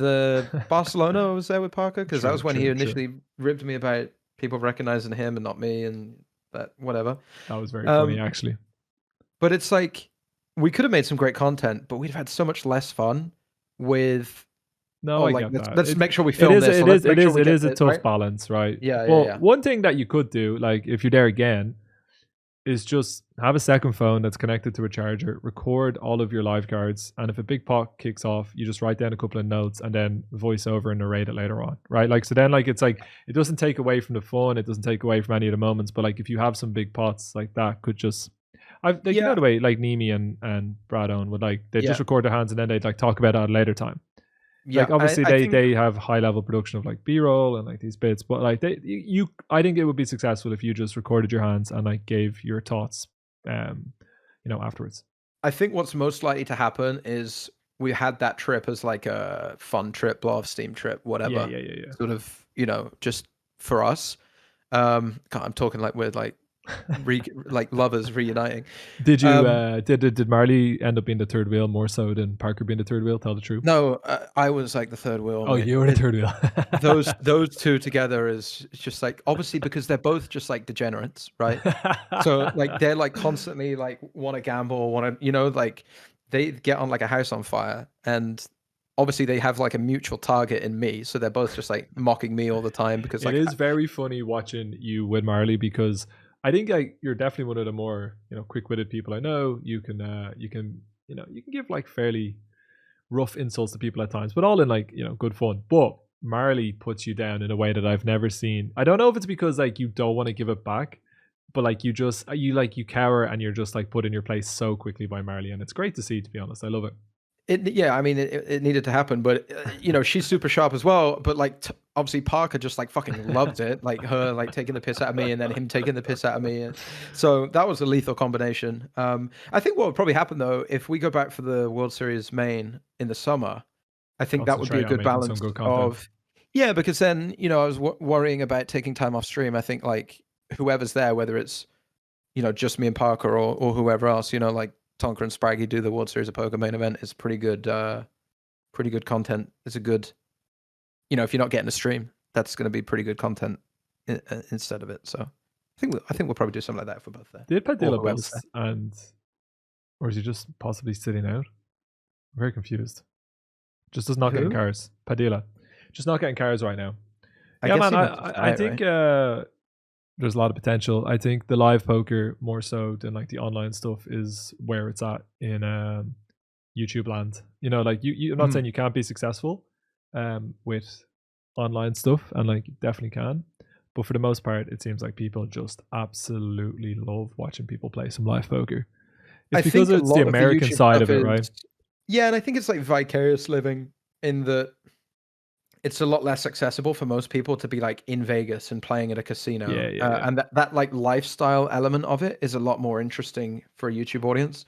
Barcelona, I was there with Parker because that was when he initially true. ribbed me about people recognizing him and not me, and that whatever. That was very funny, actually. But it's like we could have made some great content, but we'd have had so much less fun with. No, I get that. Let's make sure we film this. It is a tough balance, right? Yeah. One thing that you could do, like if you're there again, is just have a second phone that's connected to a charger, record all of your live cards, and if a big pot kicks off, you just write down a couple of notes and then voice over and narrate it later on, right? Like, so then like it's like it doesn't take away from the fun, it doesn't take away from any of the moments, but like if you have some big pots, like that could just you know the way like Nimi and Brad Owen would like they just record their hands and then they'd like talk about it at a later time. Yeah, like obviously they have high level production of like B-roll and like these bits, but like I think it would be successful if you just recorded your hands and like gave your thoughts, afterwards. I think what's most likely to happen is we had that trip as like a fun trip, blow off steam trip, whatever. Yeah. Sort of, just for us. God, I'm talking like we're like like lovers reuniting. Did you did Marley end up being the third wheel more so than Parker being the third wheel? Tell the truth. No, I was like the third wheel. Oh, you were the third wheel. those two together is just like, obviously because they're both just like degenerates, right? So like they're like constantly like want to gamble, want to like they get on like a house on fire, and obviously they have like a mutual target in me, so they're both just like mocking me all the time because like, it is very funny watching you with Marley, because I think like you're definitely one of the more quick-witted people I know. You can give like fairly rough insults to people at times, but all in like good fun. But Marley puts you down in a way that I've never seen. I don't know if it's because like you don't want to give it back, but like you cower and you're just like put in your place so quickly by Marley, and it's great to see, to be honest. I love it. I mean, it needed to happen, but she's super sharp as well. But like, obviously, Parker just like fucking loved it, like her like taking the piss out of me, and then him taking the piss out of me. And so that was a lethal combination. I think what would probably happen though, if we go back for the World Series main in the summer, I think that would be a good balance of because then I was worrying about taking time off stream. I think like whoever's there, whether it's just me and Parker or whoever else, like Tonker and Spraggy do the World Series of Poker main event is pretty good content. It's a good, if you're not getting a stream, that's going to be pretty good content instead of it. So I think we'll probably do something like that for both there. Did Padilla bounce or is he just possibly sitting out? I'm very confused. Just does not getting cars. Padilla, just not getting cars right now. I think. There's a lot of potential. I think the live poker more so than like the online stuff is where it's at in YouTube land. Like I'm not saying you can't be successful with online stuff, and like you definitely can, but for the most part, it seems like people just absolutely love watching people play some live poker. It's because it's the American side of it, right? Yeah, and I think it's like vicarious living in that it's a lot less accessible for most people to be like in Vegas and playing at a casino. Yeah. And that like lifestyle element of it is a lot more interesting for a YouTube audience.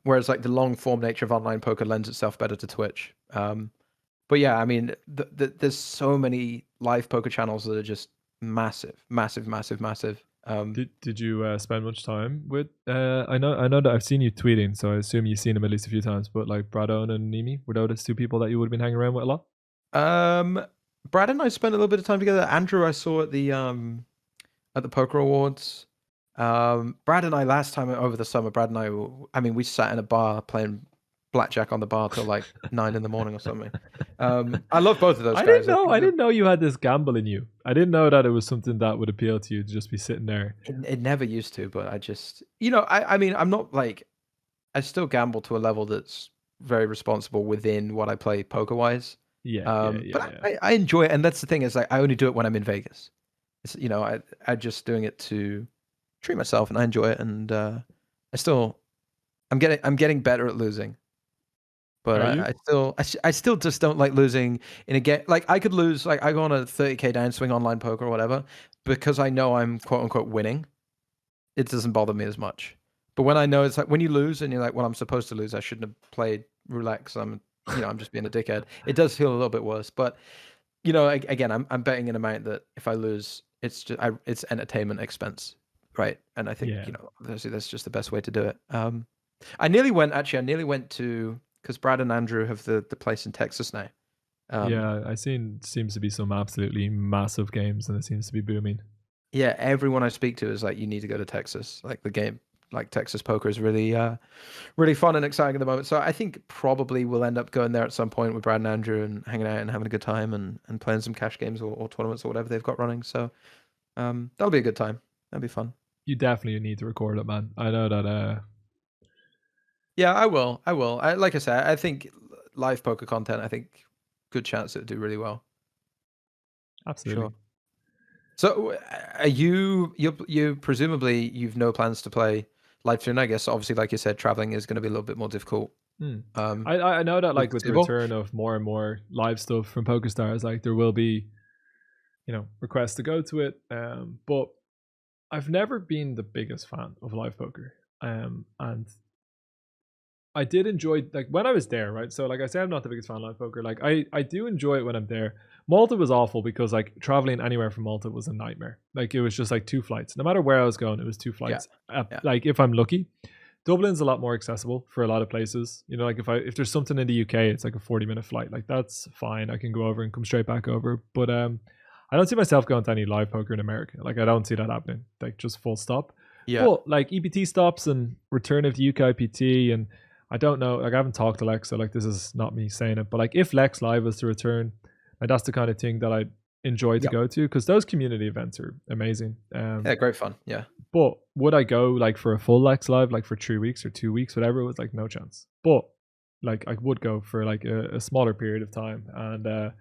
Whereas like the long form nature of online poker lends itself better to Twitch. But yeah, I mean, there's so many live poker channels that are just massive, massive, massive, massive. Did you spend much time with? I know that I've seen you tweeting, so I assume you've seen him at least a few times. But like Bradon and Nimi, were those two people that you would have been hanging around with a lot? Brad and I spent a little bit of time together. Andrew, I saw at the Poker Awards. Brad and I last time over the summer, Brad and I mean, we sat in a bar playing blackjack on the bar till like 9 in the morning or something. I love both of those guys. I didn't know you had this gamble in you. I didn't know that it was something that would appeal to you to just be sitting there. It never used to, but I just, I mean, I'm not like, I still gamble to a level that's very responsible within what I play poker wise. But I enjoy it, and that's the thing is like I only do it when I'm in Vegas. It's, I just doing it to treat myself, and I enjoy it, and I'm getting better at losing. But I still just don't like losing in a game. Like I could lose, like I go on a 30K downswing online poker or whatever, because I know I'm quote unquote winning. It doesn't bother me as much. But when I know it's like when you lose and you're like, well, I'm supposed to lose. I shouldn't have played roulette because I'm just being a dickhead. It does feel a little bit worse. But again, I'm betting an amount that if I lose, it's just it's entertainment expense, right? And I think obviously that's just the best way to do it. I nearly went to. Because Brad and Andrew have the place in Texas now. I seems to be some absolutely massive games, and it seems to be booming. Yeah, everyone I speak to is like, you need to go to Texas. Like the game, like Texas poker is really, really fun and exciting at the moment. So I think probably we'll end up going there at some point with Brad and Andrew and hanging out and having a good time and playing some cash games or tournaments or whatever they've got running. So that'll be a good time. That'll be fun. You definitely need to record it, man. I know that. Yeah, I will. Like I said, I think live poker content, I think good chance it would do really well. Absolutely. Sure. So are you presumably you've no plans to play live soon, I guess. Obviously, like you said, traveling is going to be a little bit more difficult. I know that like with the return of more and more live stuff from PokerStars, like there will be, requests to go to it. But I've never been the biggest fan of live poker. And I did enjoy like when I was there, right? So like I said, I'm not the biggest fan of live poker. Like I do enjoy it when I'm there. Malta was awful because like traveling anywhere from Malta was a nightmare. Like it was just like 2 flights. No matter where I was going, it was 2 flights. Like if I'm lucky. Dublin's a lot more accessible for a lot of places. Like if there's something in the UK, it's like a 40-minute flight. Like that's fine. I can go over and come straight back over. But I don't see myself going to any live poker in America. Like I don't see that happening. Like just full stop. Yeah. But like EPT stops and return of the UK IPT and I don't know, like I haven't talked to Lex, so like this is not me saying it, but like if Lex Live was to return, like that's the kind of thing that I'd enjoy to go to because those community events are amazing. Yeah, great fun. Yeah. But would I go like for a full Lex Live, like for 3 weeks or 2 weeks, whatever? It was like no chance. But like I would go for like a smaller period of time. And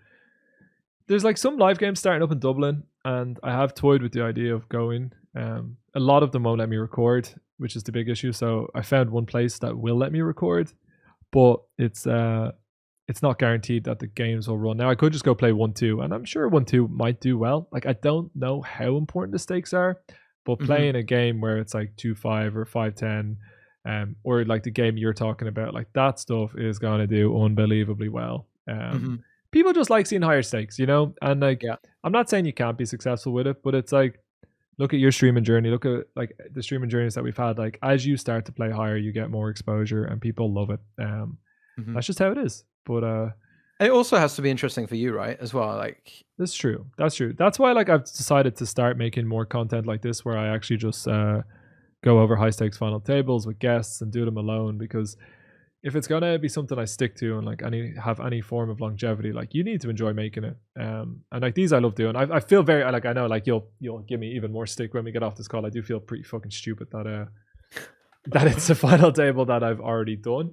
there's like some live games starting up in Dublin, and I have toyed with the idea of going. A lot of them won't let me record, which is the big issue. So I found one place that will let me record, but it's not guaranteed that the games will run. Now I could just go play 1-2, and I'm sure 1-2 might do well. Like I don't know how important the stakes are, but playing a game where it's like 2-5 or 5-10, or like the game you're talking about, like that stuff is gonna do unbelievably well. People just like seeing higher stakes, and like I'm not saying you can't be successful with it, but it's like, look at your streaming journey. Look at like the streaming journeys that we've had. Like as you start to play higher, you get more exposure, and people love it. That's just how it is. But it also has to be interesting for you, right? As well. Like that's true. That's why like I've decided to start making more content like this, where I actually just go over high stakes final tables with guests and do them alone. Because if it's gonna be something I stick to and like have any form of longevity, like you need to enjoy making it. And like these I love doing. I feel very like I know like you'll give me even more stick when we get off this call. I do feel pretty fucking stupid that that it's a final table that I've already done.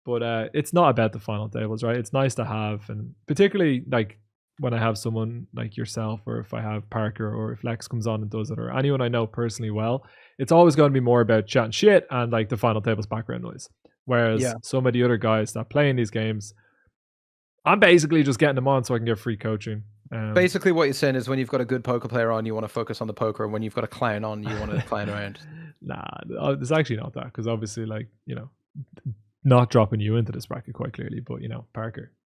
But it's not about the final tables, right? It's nice to have, and particularly like when I have someone like yourself, or if I have Parker, or if Lex comes on and does it, or anyone I know personally well, it's always going to be more about chatting shit and like the final tables background noise. Whereas some of the other guys that play in these games, I'm basically just getting them on so I can get free coaching. Basically, what you're saying is when you've got a good poker player on, you want to focus on the poker, and when you've got a clown on, you want to clown around. Nah, it's actually not that, because obviously, like, not dropping you into this bracket quite clearly, but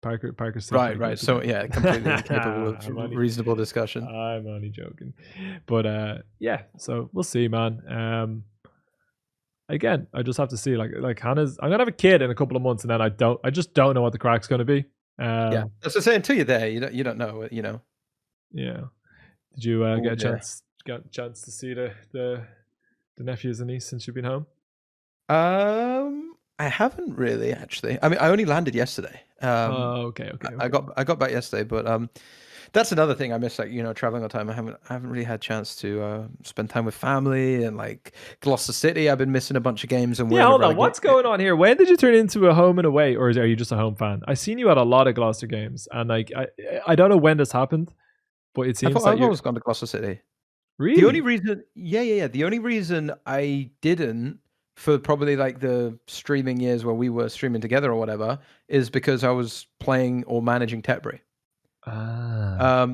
Parker's still Right. So yeah, completely incapable of reasonable discussion. I'm only joking, but yeah. So we'll see, man. Again, I just have to see. Like Hannah's, I'm gonna have a kid in a couple of months, and then I just don't know what the crack's gonna be. Yeah, that's what I'm saying. Until you're there, you don't know. Yeah. Did you get a chance to see the nephews and niece since you've been home? I haven't really actually. I mean, I only landed yesterday. Okay. I got back yesterday, but that's another thing I miss. Like, traveling all the time. I haven't really had a chance to spend time with family, and like Gloucester City. I've been missing a bunch of games. And yeah, hold on. What's going on here? When did you turn into a home and away, or are you just a home fan? I seen you at a lot of Gloucester games, and like I don't know when this happened, but it seems I've always gone to Gloucester City. Really? The only reason, yeah. The only reason I didn't, for probably like the streaming years where we were streaming together or whatever, is because I was playing or managing Tetbury.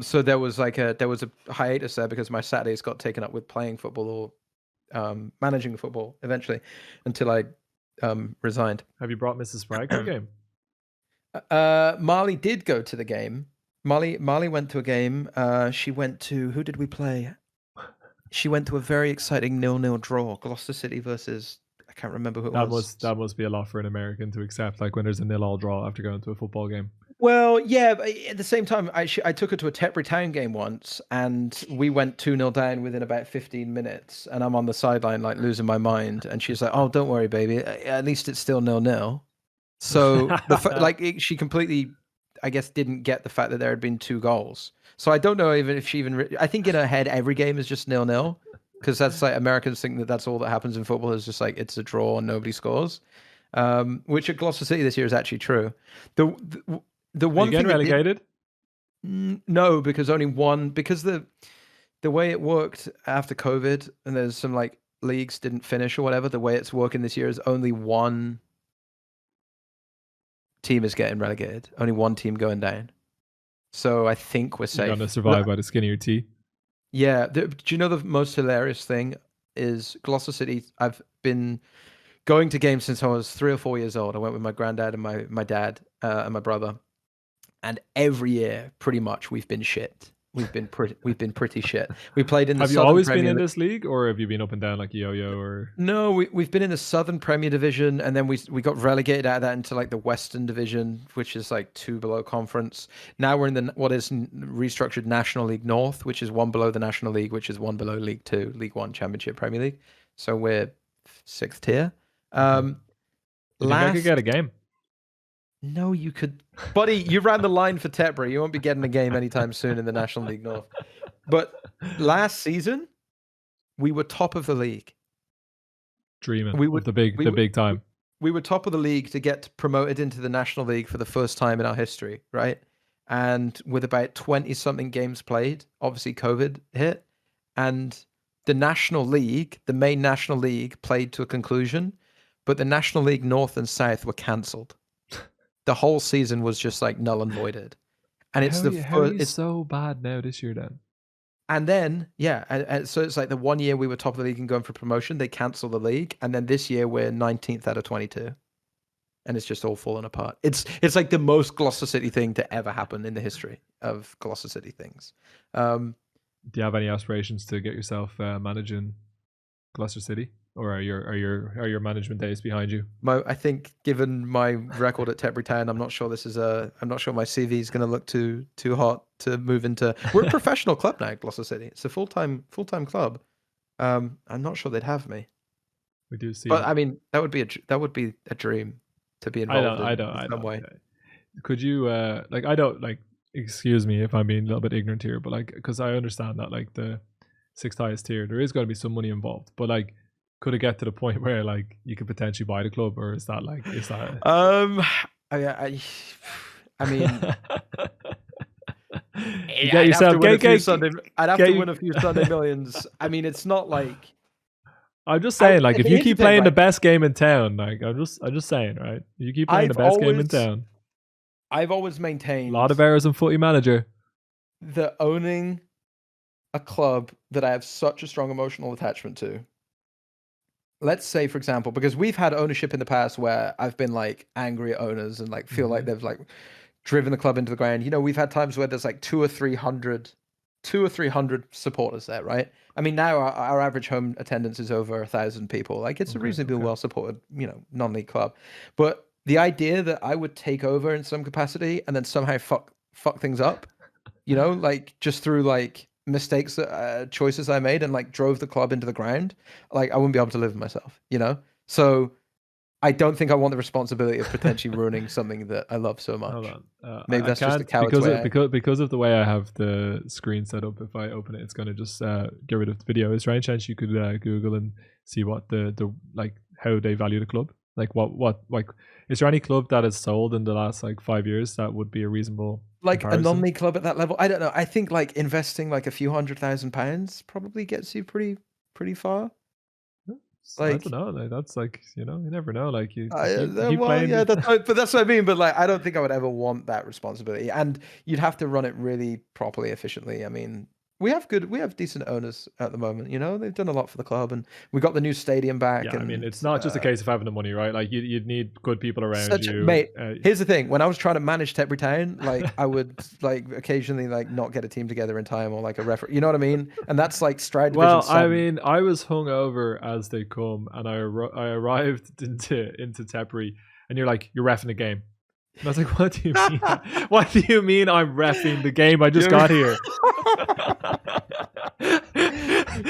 So there was a hiatus there because my Saturdays got taken up with playing football or managing football eventually, until I resigned. Have you brought Mrs. Spraggy to the game? Marley did go to the game. Marley went to a game. She went to, who did we play? She went to a very exciting 0-0 draw, Gloucester City versus, I can't remember who it was. That must be a lot for an American to accept, like when there's a 0-0 draw after going to a football game. Well, yeah, but at the same time, I took her to a Tetbury Town game once, and we went 2-0 down within about 15 minutes, and I'm on the sideline like losing my mind, and she's like, "Oh, don't worry, baby. At least it's still 0-0." So she completely, I guess, didn't get the fact that there had been 2 goals. So I don't know even if she even. I think in her head every game is just 0-0, because that's like Americans think that that's all that happens in football, is just like it's a draw and nobody scores. Which at Gloucester City this year is actually true. The one thing relegated? No, because only one. Because the way it worked after COVID, and there's some like leagues didn't finish or whatever. The way it's working this year is only one team is getting relegated. Only one team going down. So I think we're safe. You're gonna survive by the skin of your teeth. Yeah. Do you know the most hilarious thing is Gloucester City? I've been going to games since I was 3 or 4 years old. I went with my granddad and my dad and my brother. And every year, pretty much, we've been shit. We've been pretty shit. We played in the. Have you always been in this league, or have you been up and down like yo-yo? Or no, we've been in the Southern Premier Division, and then we got relegated out of that into like the Western Division, which is like 2 below conference. Now we're in what is restructured National League North, which is 1 below the National League, which is 1 below League 2, League 1, Championship, Premier League. So we're 6th tier. You think I could get a game? No, you could, buddy. You ran the line for Tetbury. You won't be getting a game anytime soon in the National League North. But last season, we were top of the league. Dreaming. The big time. We were top of the league to get promoted into the National League for the first time in our history, right? And with about 20-something games played, obviously COVID hit, and the National League, the main National League, played to a conclusion, but the National League North and South were cancelled. The whole season was just like null and voided, and it's how are you so bad now this year then? And then and so it's like the 1 year we were top of the league and going for promotion, they cancel the league, and then this year we're 19th out of 22, and it's just all fallen apart. It's like the most Gloucester City thing to ever happen in the history of Gloucester City things. Do you have any aspirations to get yourself managing Gloucester City? Or are your management days behind you? I think, given my record at Tetbury Town, I'm not sure my CV is going to look too hot to move into. We're a professional club now, Gloucester City. It's a full-time club. I'm not sure they'd have me. We do see, but I mean that would be a dream to be involved in some way. Could you I don't like. Excuse me if I'm being a little bit ignorant here, but like, because I understand that like the 6th highest tier, there is going to be some money involved, but like, could it get to the point where like you could potentially buy the club, or is that? I mean, you get yourself. I'd have to win a few Sunday millions. I mean, it's not like. I'm just saying, like, if you keep playing the best game in town, like, I'm just saying, right? You keep playing the best game in town. I've always A maintained lot of errors in Footy Manager. that owning a club that I have such a strong emotional attachment to. Let's say, for example, because we've had ownership in the past where I've been like angry at owners and like feel like they've like driven the club into the ground. You know, we've had times where there's like 200 or 300 supporters there, right? I mean, now our average home attendance is over 1,000 people. Like, it's a reasonably well supported, you know, non-league club. But the idea that I would take over in some capacity and then somehow fuck things up, you know, like just through like mistakes that choices I made and like drove the club into the ground, like I wouldn't be able to live with myself, you know. So I don't think I want the responsibility of potentially ruining something that I love so much. Hold on. Maybe that's just a can't coward's way. because of the way I have the screen set up. If I open it, it's gonna just get rid of the video. Is there any chance you could Google and see what the like how they value the club? Like what like is there any club that has sold in the last like 5 years that would be a reasonable Like comparison? a non-league club at that level? I don't know. I think like investing like a few £100,000 probably gets you pretty far. I Like, don't know. Like, that's like, you know, you never know. Like you well, playing. yeah, but that's what I mean. But like, I don't think I would ever want that responsibility, and you'd have to run it really properly, efficiently. I mean, we have decent owners at the moment. You know, they've done a lot for the club, and we got the new stadium back. Yeah, I mean, And it's not just a case of having the money, right? Like you'd need good people around you. mate. Here's the thing: when I was trying to manage Tetbury Town, like I would like occasionally like not get a team together in time or like a referee. You know what I mean? And that's like Stride Division Well, 7. I mean, I was hungover as they come, and I arrived into Tetbury, and you're like, you're reffing the game. And I was like, what do you mean? What do you mean I'm reffing the game? I just got here.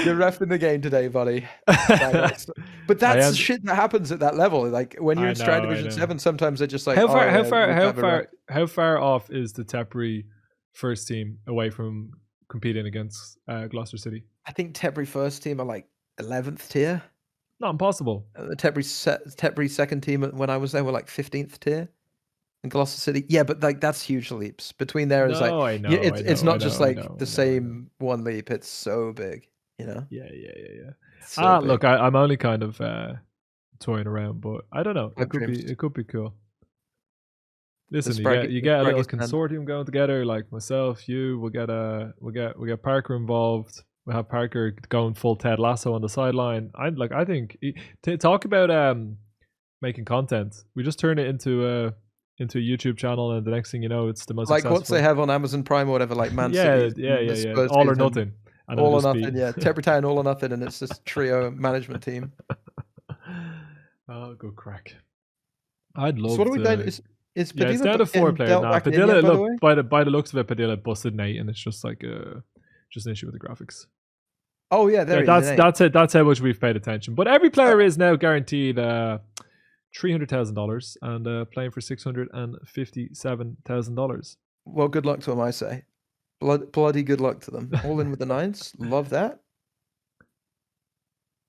You're reffing the game today, buddy. But that's the shit that happens at that level. Like when you're in Stride Division 7, sometimes they're just like, how far off is the Tetbury first team away from competing against Gloucester City? I think Tetbury first team are like 11th tier. Not impossible. The Tetbury second team when I was there were like 15th tier. In Gloucester City, yeah, but like that's huge leaps between there. Is like, I know, it's not just like the same one leap. It's so big, you know. Yeah. So look, I'm only kind of toying around, but I don't know. It could be cool. Listen, you get a little consortium going together, like myself, you. We'll get Parker involved. We'll have Parker going full Ted Lasso on the sideline. I think to talk about making content. We just turn it into a YouTube channel, and the next thing you know, it's the most like successful. What they have on Amazon Prime or whatever, like Man City. Yeah. All or nothing. And all or nothing, yeah. Tetbury Town, all or nothing, and it's this trio management team. Oh, good crack. I'd love. So what are we doing? Is Padilla it's down to 4 players now. Padilla, look, by the looks of it, Padilla busted Nate, and it's just like just an issue with the graphics. Oh yeah, that's it. That's how much we've paid attention. But every player is now guaranteed $300,000 and playing for $657,000. Well, good luck to them, I say. Bloody good luck to them. All in with the nines. Love that.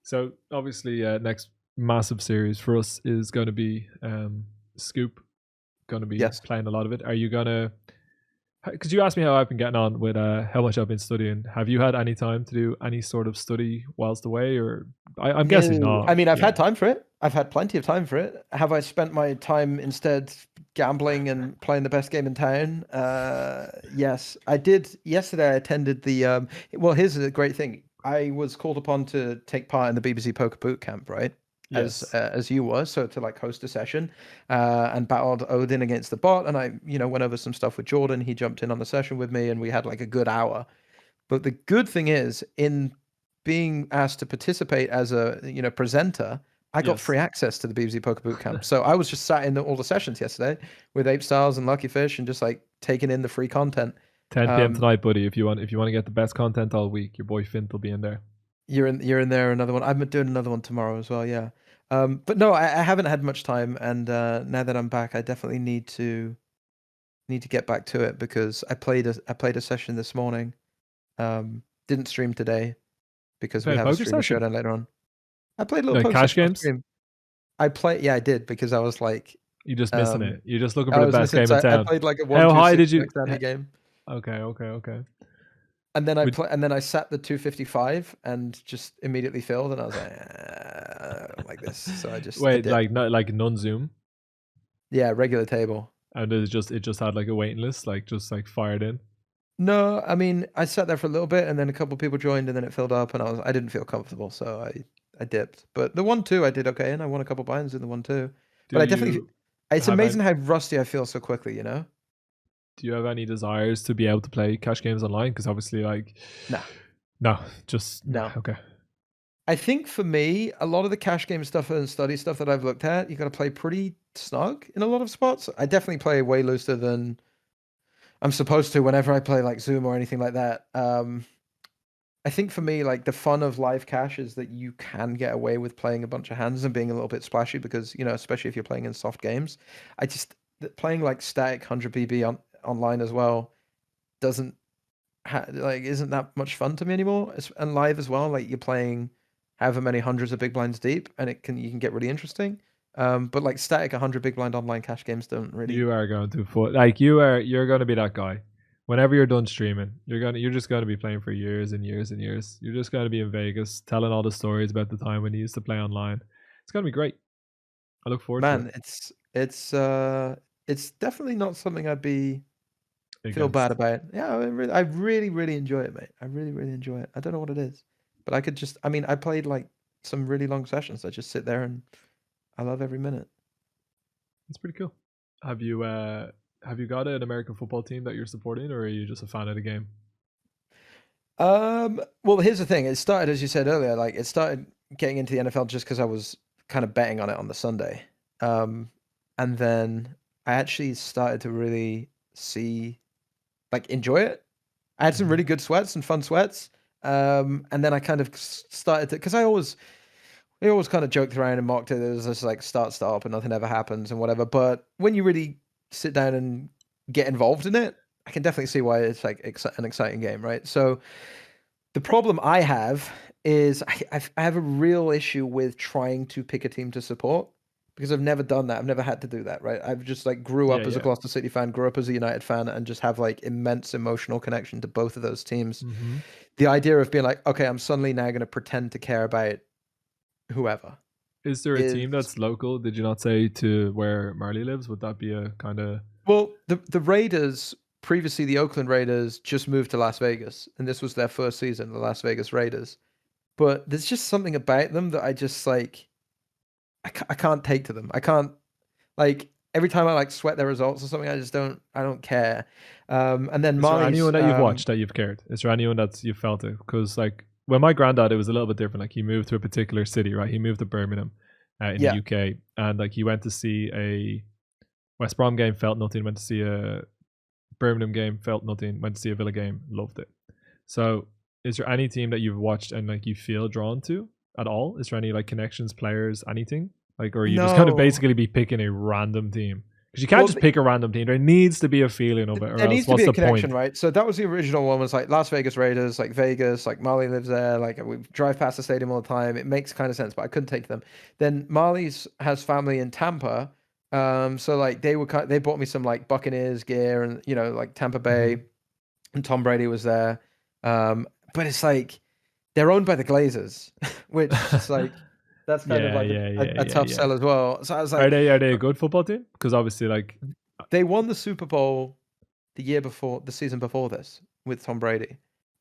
So obviously, next massive series for us is going to be WCOOP. Going to be playing a lot of it. Are you gonna? Because you asked me how I've been getting on with how much I've been studying. Have you had any time to do any sort of study whilst away, or I'm guessing not? I mean, I've had time for it. I've had plenty of time for it. Have I spent my time instead gambling and playing the best game in town? Yes, I did. Yesterday, I attended the. Well, here's a great thing. I was called upon to take part in the BBC Poker Boot Camp, right? Yes. As you were, so to like host a session, and battled Odin against the bot, and I went over some stuff with Jordan. He jumped in on the session with me, and we had like a good hour. But the good thing is, in being asked to participate as a presenter, I got free access to the BBC Poker Boot Camp. So I was just sat in all the sessions yesterday with Ape Styles and Lucky Fish, and just like taking in the free content. 10 p.m. tonight, buddy. If you want to get the best content all week, your boy Fint will be in there. You're in there. Another one. I'm doing another one tomorrow as well. Yeah. But no, I haven't had much time, and now that I'm back, I definitely need to get back to it, because I played a session this morning. Didn't stream today because we have a stream showdown later on. I played a little poker cash games. I did, because I was like, you just missing it. You're just looking for the best game in town. I played like a 1-2-6 How high did you game? Okay. And then I sat the 255 and just immediately filled, and I was like, like this. So I just wait, like not like non-zoom. Yeah, regular table. And it just had like a waiting list, like just like fired in. No, I mean, I sat there for a little bit, and then a couple people joined, and then it filled up, and I didn't feel comfortable, so I dipped. But the 1-2 I did okay, and I won a couple buy-ins in the 1-2. Do But I definitely, you it's have any, amazing how rusty I feel so quickly, you know? do you have any desires to be able to play cash games online? Because obviously, like, Nah, no, just nah. no. Okay. I think for me, a lot of the cash game stuff and study stuff that I've looked at, you got to play pretty snug in a lot of spots. I definitely play way looser than I'm supposed to whenever I play like Zoom or anything like that. I think for me, like the fun of live cash is that you can get away with playing a bunch of hands and being a little bit splashy because, especially if you're playing in soft games. I just playing like static 100 PB online as well doesn't like isn't that much fun to me anymore. And live as well, like you're playing however many hundreds of big blinds deep, and you can get really interesting. But like static 100 big blind online cash games don't really. You are going to you're going to be that guy. Whenever you're done streaming, you're just going to be playing for years and years and years. You're just going to be in Vegas telling all the stories about the time when you used to play online. It's going to be great. I look forward to it. Man, it's definitely not something I'd be feel bad Against. about. Yeah, I really, really enjoy it, mate. I really, really enjoy it. I don't know what it is, but I could just. I mean, I played like some really long sessions. I just sit there and I love every minute. It's pretty cool. Have you got an American football team that you're supporting, or are you just a fan of the game? Well, here's the thing. It started, as you said earlier, like it started getting into the NFL just because I was kind of betting on it on the Sunday. Um, and then I actually started to really like enjoy it. I had some Mhm. really good sweats and fun sweats. And then I kind of started to, because we always kind of joked around and mocked it. It was just like start, stop, and nothing ever happens and whatever. But when you really sit down and get involved in it, I can definitely see why it's like an exciting game, right? So the problem I have is I have a real issue with trying to pick a team to support because I've never done that. I've never had to do that, right? I've just like grew Yeah, up as a yeah. Gloucester City fan, grew up as a United fan, and just have like immense emotional connection to both of those teams. Mm-hmm. The idea of being like, okay, I'm suddenly now going to pretend to care about whoever Is there a is team that's local? Did you not say to where Marley lives? Would that be a kind of well, the Raiders, previously the Oakland Raiders, just moved to Las Vegas, and this was their first season, the Las Vegas Raiders. But there's just something about them that I just like. I can't take to them. I can't like every time I like sweat their results or something. I don't care. And then Is there Marley's anyone that you've watched that you've cared? Is there anyone that's you felt it? Because like when my granddad, it was a little bit different. Like he moved to a particular city, right? He moved to Birmingham, in the yeah, UK, and like he went to see a West Brom game, felt nothing. Went to see a Birmingham game, felt nothing. Went to see a Villa game, loved it. So, is there any team that you've watched and like you feel drawn to at all? Is there any like connections, players, anything? Like, or are you just kind of no. basically be picking a random team? Because you can't Well, just pick a random team. There needs to be a feeling of it, or there else needs to what's be a the connection, point? right? So that was the original one. Was like Las Vegas Raiders, like Vegas, like Marley lives there. Like we drive past the stadium all the time. It makes kind of sense, but I couldn't take them. Then Marley's has family in Tampa. So like they bought me some like Buccaneers gear and like Tampa Mm-hmm. Bay, and Tom Brady was there. But it's like they're owned by the Glazers, which is like that's kind of Yeah, like yeah, yeah, a yeah, tough yeah. sell as well. So I was Are like, they a good football team? Because obviously, like, they won the Super Bowl the year before, the season before this with Tom Brady.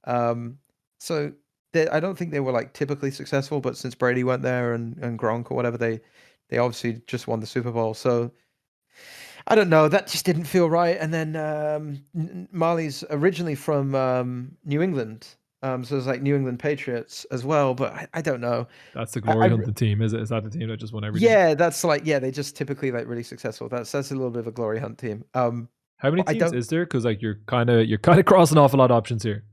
Um, so I don't think they were like typically successful, but since Brady went there and Gronk or whatever, they obviously just won the Super Bowl. So I don't know. That just didn't feel right. And then Marley's originally from New England, so it's like New England Patriots as well. But I don't know. that's the I glory hunting team, is it? Is that the team that just won everything? yeah, that's like yeah, they just typically like really successful. That's a little bit of a glory hunt team. How many But I teams don't. is there? Because like you're kind of crossing off a lot of options here.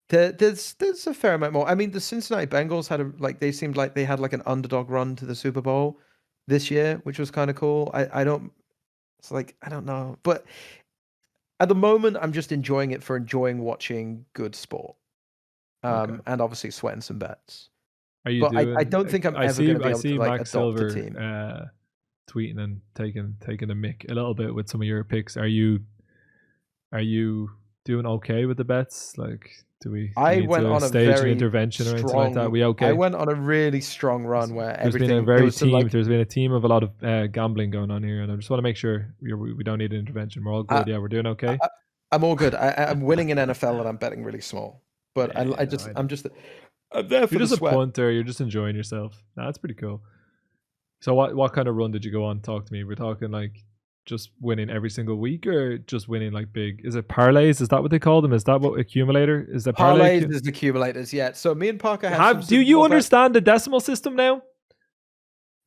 There's a fair amount more. I mean, the Cincinnati Bengals had they seemed like they had like an underdog run to the Super Bowl this year, which was kind of cool. I don't. It's like I don't know, but at the moment, I'm just enjoying it for enjoying watching good sport. Okay. And obviously sweating some bets. Are you But I doing? don't think I'm I ever see. going to be I able to see like Max adopt a Silver team. tweeting and taking a mick a little bit with some of your picks. Are you doing okay with the bets? Like, Do we I need went to on a stage an very intervention or anything like that? strong. We I okay? went on a really strong run where There's been a everything. It very was sort of team. like There's been a team of a lot of gambling going on here, and I just want to make sure we don't need an intervention. We're all good. Yeah, we're doing okay. I'm all good. I'm winning in NFL and I'm betting really small. But Yeah, I'm there for You're the just a sweat. punter. You're just enjoying yourself. That's pretty cool. So what kind of run did you go on? Talk to me. We're talking like just winning every single week, or just winning like big? Is it parlays? Is that what they call them? Is that what accumulator? Is the parlay? Parlays is the accumulators, yeah. So me and Parker have Do you understand the decimal system now?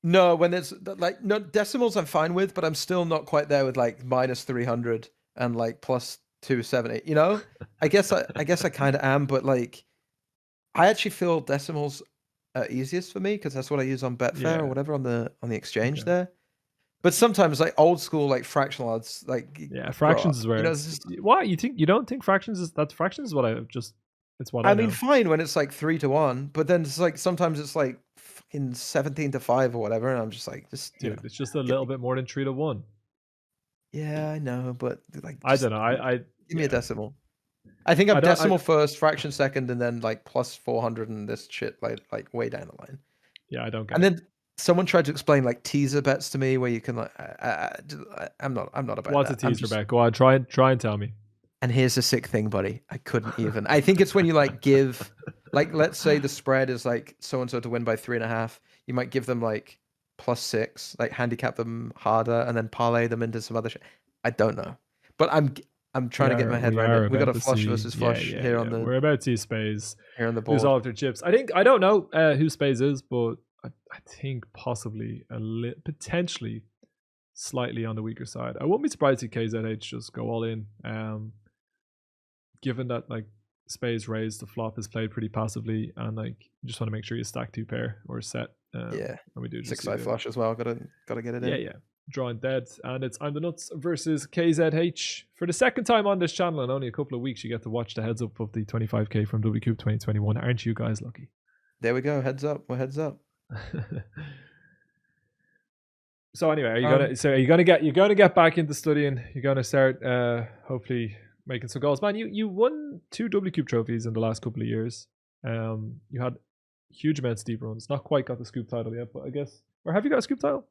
No, when it's like no decimals I'm fine with, but I'm still not quite there with like minus 300 and like plus 270. You know? I guess I kind of am, but like I actually feel decimals are easiest for me because that's what I use on Betfair or whatever on the exchange there. But sometimes like old school like fractional odds, like fractions is where what you don't think fractions is fractions is what it's what I mean fine when it's like 3-1, but then it's like sometimes it's like fucking 17-5 or whatever, and I'm just like dude, it's just a little bit more than 3-1. Yeah, I know, but like I don't know. Give me a decimal. I think I'm decimal first, fraction second, and then like plus 400 and this shit like way down the line. Yeah, I don't get it. And then someone tried to explain like teaser bets to me where you can like I'm not about What's that. A teaser bet? Go on, try and tell me. And here's the sick thing, buddy. I couldn't even. I think it's when you like give like let's say the spread is like so and so to win by 3.5. You might give them like +6, like handicap them harder and then parlay them into some other shit. I don't know. But I'm trying to get my head around it. We got a flush versus flush here on the. We're about to see Spaze here on the board. Who's all of their chips? I don't know who Spaze is, but I think possibly potentially slightly on the weaker side. I wouldn't be surprised if KZH just go all in. Given that like Spaze raised, the flop is played pretty passively, and like you just want to make sure you stack 2 pair or set. And we do 6-5 flush as well. Gotta get it in. Yeah. Drawing dead, and it's I'm the Nuts versus KZH for the second time on this channel in only a couple of weeks. You get to watch the heads up of the 25k from WCOOP 2021. Aren't you guys lucky? There we go. Heads up. We're heads up. So anyway, are you gonna get back into studying? You're gonna start hopefully making some goals, man. You won 2 WCOOP trophies in the last couple of years. You had huge amounts of deep runs. Not quite got the scoop title yet, but I guess. Or have you got a scoop title?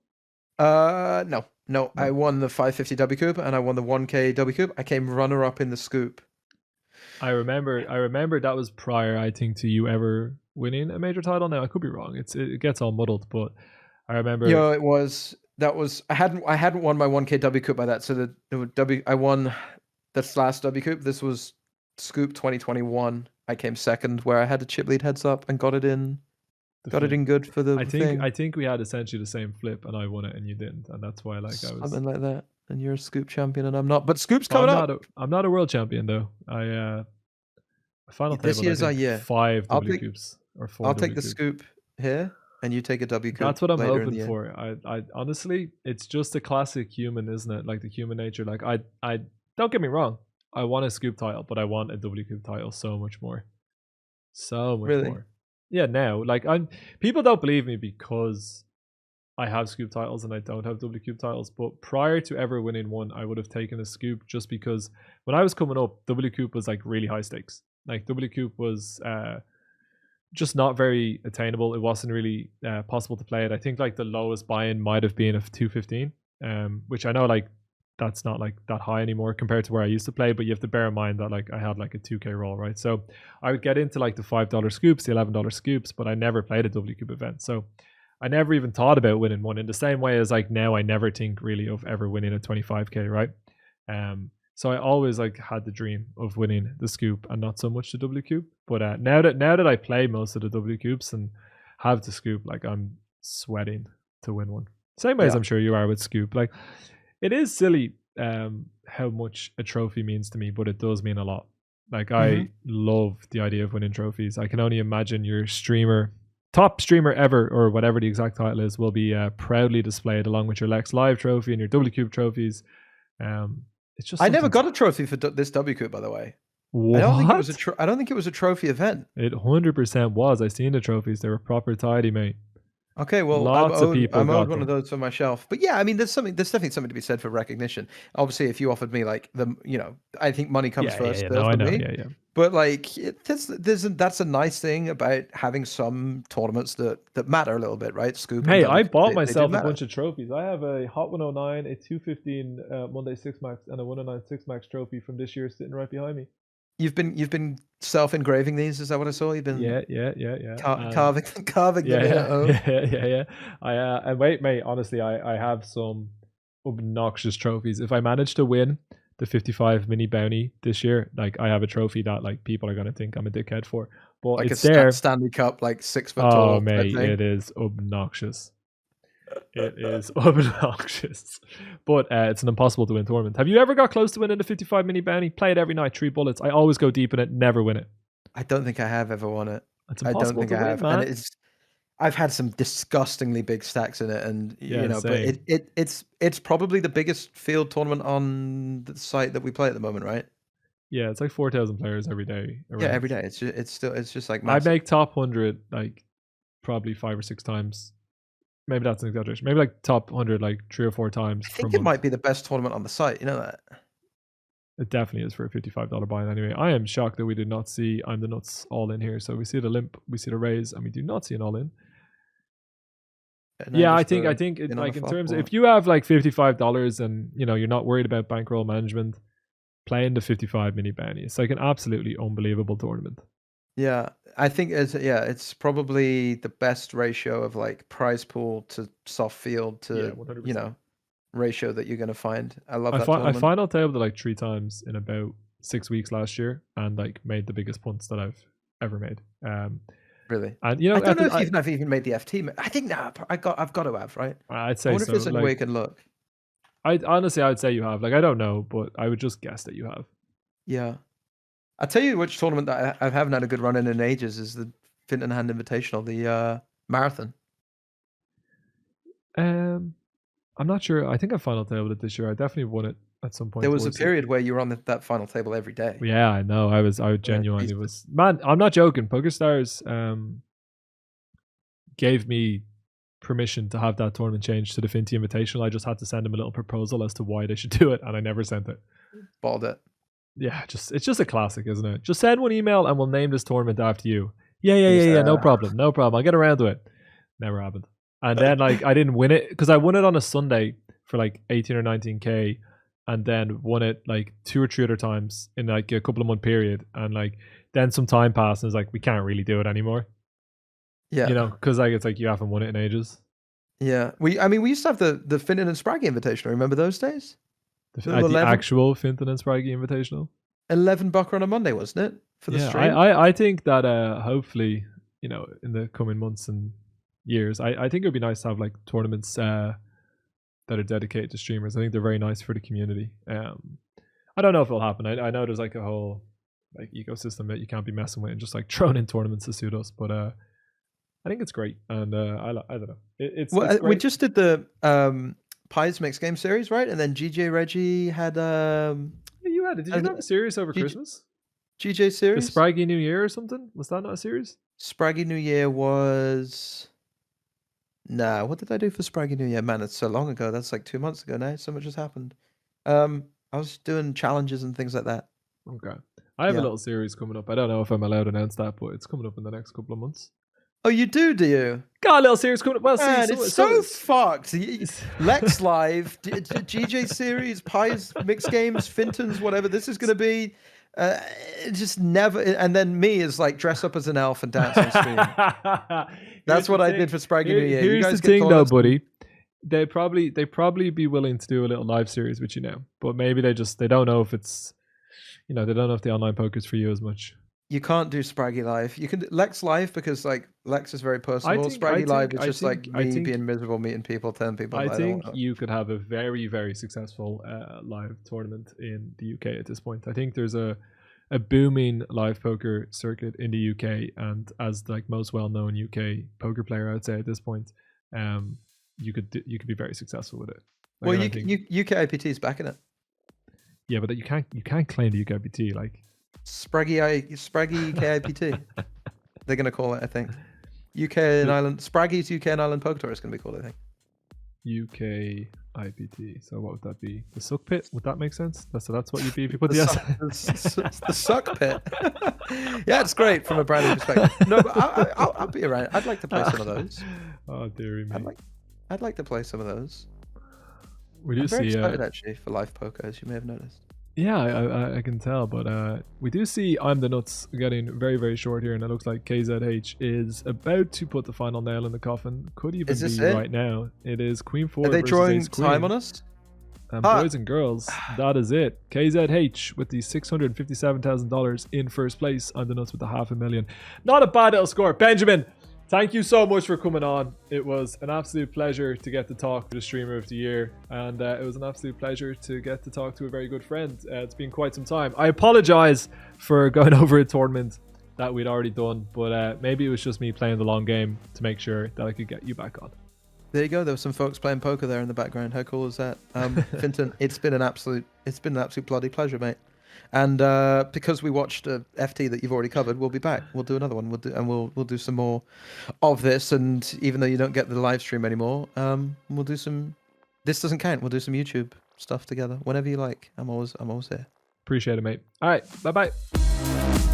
No. I won the 550 WCOOP and I won the 1K WCOOP. I came runner-up in the scoop. I remember that was prior, I think, to you ever winning a major title. Now I could be wrong. It gets all muddled, but I remember. I hadn't won my 1K WCOOP by that. So I won this last WCOOP. This was Scoop 2021. I came second, where I had a chip lead heads up and got it in. It in good for the thing. I think we had essentially the same flip, and I won it and you didn't, and that's why I was something like that. And you're a scoop champion and I'm not. But Scoop's coming up. I'm not a world champion though. I final this table. Year's our year. 5 WCOOPs or 4. I'll take the scoop here, and you take a WCOOP. That's what I'm hoping for. I honestly, it's just a classic human, isn't it? Like the human nature. Like I don't get me wrong. I want a scoop title, but I want a WCOOP title so much more. So much more. Yeah, now like people don't believe me because I have scoop titles and I don't have WCOOP titles. But prior to ever winning one, I would have taken a scoop just because when I was coming up, WCOOP was like really high stakes. Like WCOOP was just not very attainable. It wasn't really possible to play it. I think like the lowest buy-in might have been of 215, which I know like that's not like that high anymore compared to where I used to play, but you have to bear in mind that like I had like a 2k roll, right? So I would get into like the $5 scoops, the $11 scoops, but I never played a WCOOP event. So I never even thought about winning one in the same way as like now I never think really of ever winning a 25k, right? So I always like had the dream of winning the scoop and not so much the WCOOP. But now that I play most of the WCOOPs and have the scoop, like I'm sweating to win one. Same way as I'm sure you are with scoop. Like it is silly how much a trophy means to me, but it does mean a lot. Like I love the idea of winning trophies. I can only imagine your top streamer ever, or whatever the exact title is, will be proudly displayed along with your Lex Live trophy and your WCOOP trophies. It's just I never got a trophy for this WCOOP, by the way. What? I don't think it was a trophy event. It 100% was. I seen the trophies. They were proper tidy, mate. Okay, well, Lots of people I'm owed got one of them. those for my shelf. But yeah, I mean, there's definitely something to be said for recognition. Obviously, if you offered me like I think money comes Yeah, yeah, first yeah. still No, I for know. me. Yeah, yeah. But like, that's a nice thing about having some tournaments that matter a little bit, right? Scoop and Hey, I WCOOP, bought they do myself a matter. bunch of trophies. I have a Hot 109, a 215 Monday 6 Max, and a 109 6 Max trophy from this year sitting right behind me. You've been self-engraving these, is that what I saw? You've been Yeah, yeah, yeah, yeah. And carving them yeah, in at home. yeah, yeah, yeah, yeah. And wait, mate. Honestly, I have some obnoxious trophies. If I manage to win the 55 mini bounty this year, like I have a trophy that like people are gonna think I'm a dickhead for, but Like a it's there. Stanley Cup, like 6 foot Oh, tall type mate, thing. it is obnoxious. It is obnoxious, but it's an impossible to win tournament. Have you ever got close to winning the 55 mini bounty? Play it every night, 3 bullets. I always go deep in it, never win it. I don't think I have ever won it. It's I don't impossible think to I win, have, and man. I've had some disgustingly big stacks in it, and Yeah, but same. it's probably the biggest field tournament on the site that we play at the moment, right? Yeah, it's like 4,000 players every day Yeah, around. every day. It's just like I massive. make top 100 like probably 5 or 6 times. Maybe that's an exaggeration. Maybe like top 100 like 3 or 4 times I per think it month. might be the best tournament on the site. You know that? It definitely is for a $55 buy-in anyway. I am shocked that we did not see I'm the Nuts all in here. So we see the limp, we see the raise, and we do not see an all in. And Yeah, I just think it been on a like in terms of flop. if you have like $55 and you're not worried about bankroll management, playing the 55 mini bounty. It's like an absolutely unbelievable tournament. Yeah, I think it's probably the best ratio of like prize pool to soft field Yeah, to 100%. ratio that you're gonna find. I love that I tournament. final tabled like 3 times in about 6 weeks last year, and like made the biggest punts that I've ever made. Really, And I don't know if I've even made the FT. I think now I've got to have, right. I'd I say wonder if so. there's any way you Like can look. I honestly, I'd say you have. Like I don't know, but I would just guess that you have. Yeah, I'll tell you which tournament that I haven't had a good run in ages is the Fintan Hand Invitational, the marathon. Um, I'm not sure. I think I final tabled it this year. I definitely won it at some point There was a towards it. period where you were on that final table every day. Yeah, I know. I Yeah, genuinely Jesus. was. Man, I'm not joking. PokerStars gave me permission to have that tournament changed to the Finty Invitational. I just had to send them a little proposal as to why they should do it, and I never sent it. Balled it. Yeah, it's just a classic, isn't it? Just send one email and we'll name this tournament after you. Yeah. No problem. No problem. I'll get around to it. Never happened. And then like I didn't win it because I won it on a Sunday for like 18 or 19K, and then won it like 2 or 3 other times in like a couple of month period. And like then some time passed and it's like we can't really do it anymore. Yeah. Because like it's like you haven't won it in ages. Yeah. We used to have the Fintan and Spraggy Invitational. Remember those days? At the 11, actual Fintan and Spraggy Invitational. $11 on a Monday, wasn't it? For the Yeah, stream. I think that hopefully in the coming months and years, I think it would be nice to have like tournaments that are dedicated to streamers. I think they're very nice for the community. I don't know if it'll happen. I know there's like a whole like ecosystem that you can't be messing with and just like throwing in tournaments to suit us, but I think it's great, and I don't know. It's Well, we great. just did the Pies Mixed Game Series, right? And then GJ Reggie had You had it. Did you not have a series over Christmas? GJ The series? Spraggy New Year or something? Was that not a series? Spraggy New Year was. Nah, what did I do for Spraggy New Year? Man, it's so long ago. That's like 2 months ago now. So much has happened. I was doing challenges and things like that. Okay. I have a Yeah. little series coming up. I don't know if I'm allowed to announce that, but it's coming up in the next couple of months. Oh, you do you? Got a little series coming up. Well, Man, see, it's so fucked. Lex Live, GJ Series, Pies, Mixed Games, Fintons, whatever. This is going to be just never. And then me is like dress up as an elf and dance on stream. That's what I did for Spraggy New Year. Here's You guys the thing, though, toilets buddy. They probably be willing to do a little live series with you now, but maybe they don't know if it's, they don't know if the online poker's for you as much. You can't do Spraggy Live. You can do Lex Live because like Lex is very personable. Spraggy Live is just like me being miserable, meeting people, telling people. I think you could have a very, very successful live tournament in the UK at this point. I think there's a booming live poker circuit in the UK, and as like most well-known UK poker player, I would say at this point, you could be very successful with it. Like, well, UK IPT is backing it. Yeah, but you can't claim the UK IPT like. Spraggy KIPT. They're gonna call it, I think. UK and Ireland. Spraggy's UK and Ireland Poker Tour is going to be called, I think. UK IPT. So what would that be? The suck pit? Would that make sense? That's what you'd be if you put the the suck pit. Yeah, it's great from a branding perspective. No, but I'll be around. I'd like to play some of those. Oh dearie me. I'd like to play some of those. We do I'm very see excited actually for live poker, as you may have noticed. Yeah, I can tell, but we do see I'm the Nuts getting very, very short here, and it looks like KZH is about to put the final nail in the coffin. Could even be right now. It is Queen 4 Are they versus drawing Ace Queen. time on us? And boys and girls, that is it. KZH with the $657,000 in first place. I'm the Nuts with the $500,000. Not a bad little score. Benjamin, thank you so much for coming on. It was an absolute pleasure to get to talk to the streamer of the year, and it was an absolute pleasure to get to talk to a very good friend. It's been quite some time. I apologize for going over a tournament that we'd already done, but maybe it was just me playing the long game to make sure that I could get you back on. There you go. There were some folks playing poker there in the background. How cool is that? Fintan, it's been an absolute bloody pleasure, mate. And because we watched a FT that you've already covered, we'll be back. We'll do another one. We'll do some more of this. And even though you don't get the live stream anymore, we'll do some. This doesn't count. We'll do some YouTube stuff together whenever you like. I'm always here. Appreciate it, mate. All right. Bye bye.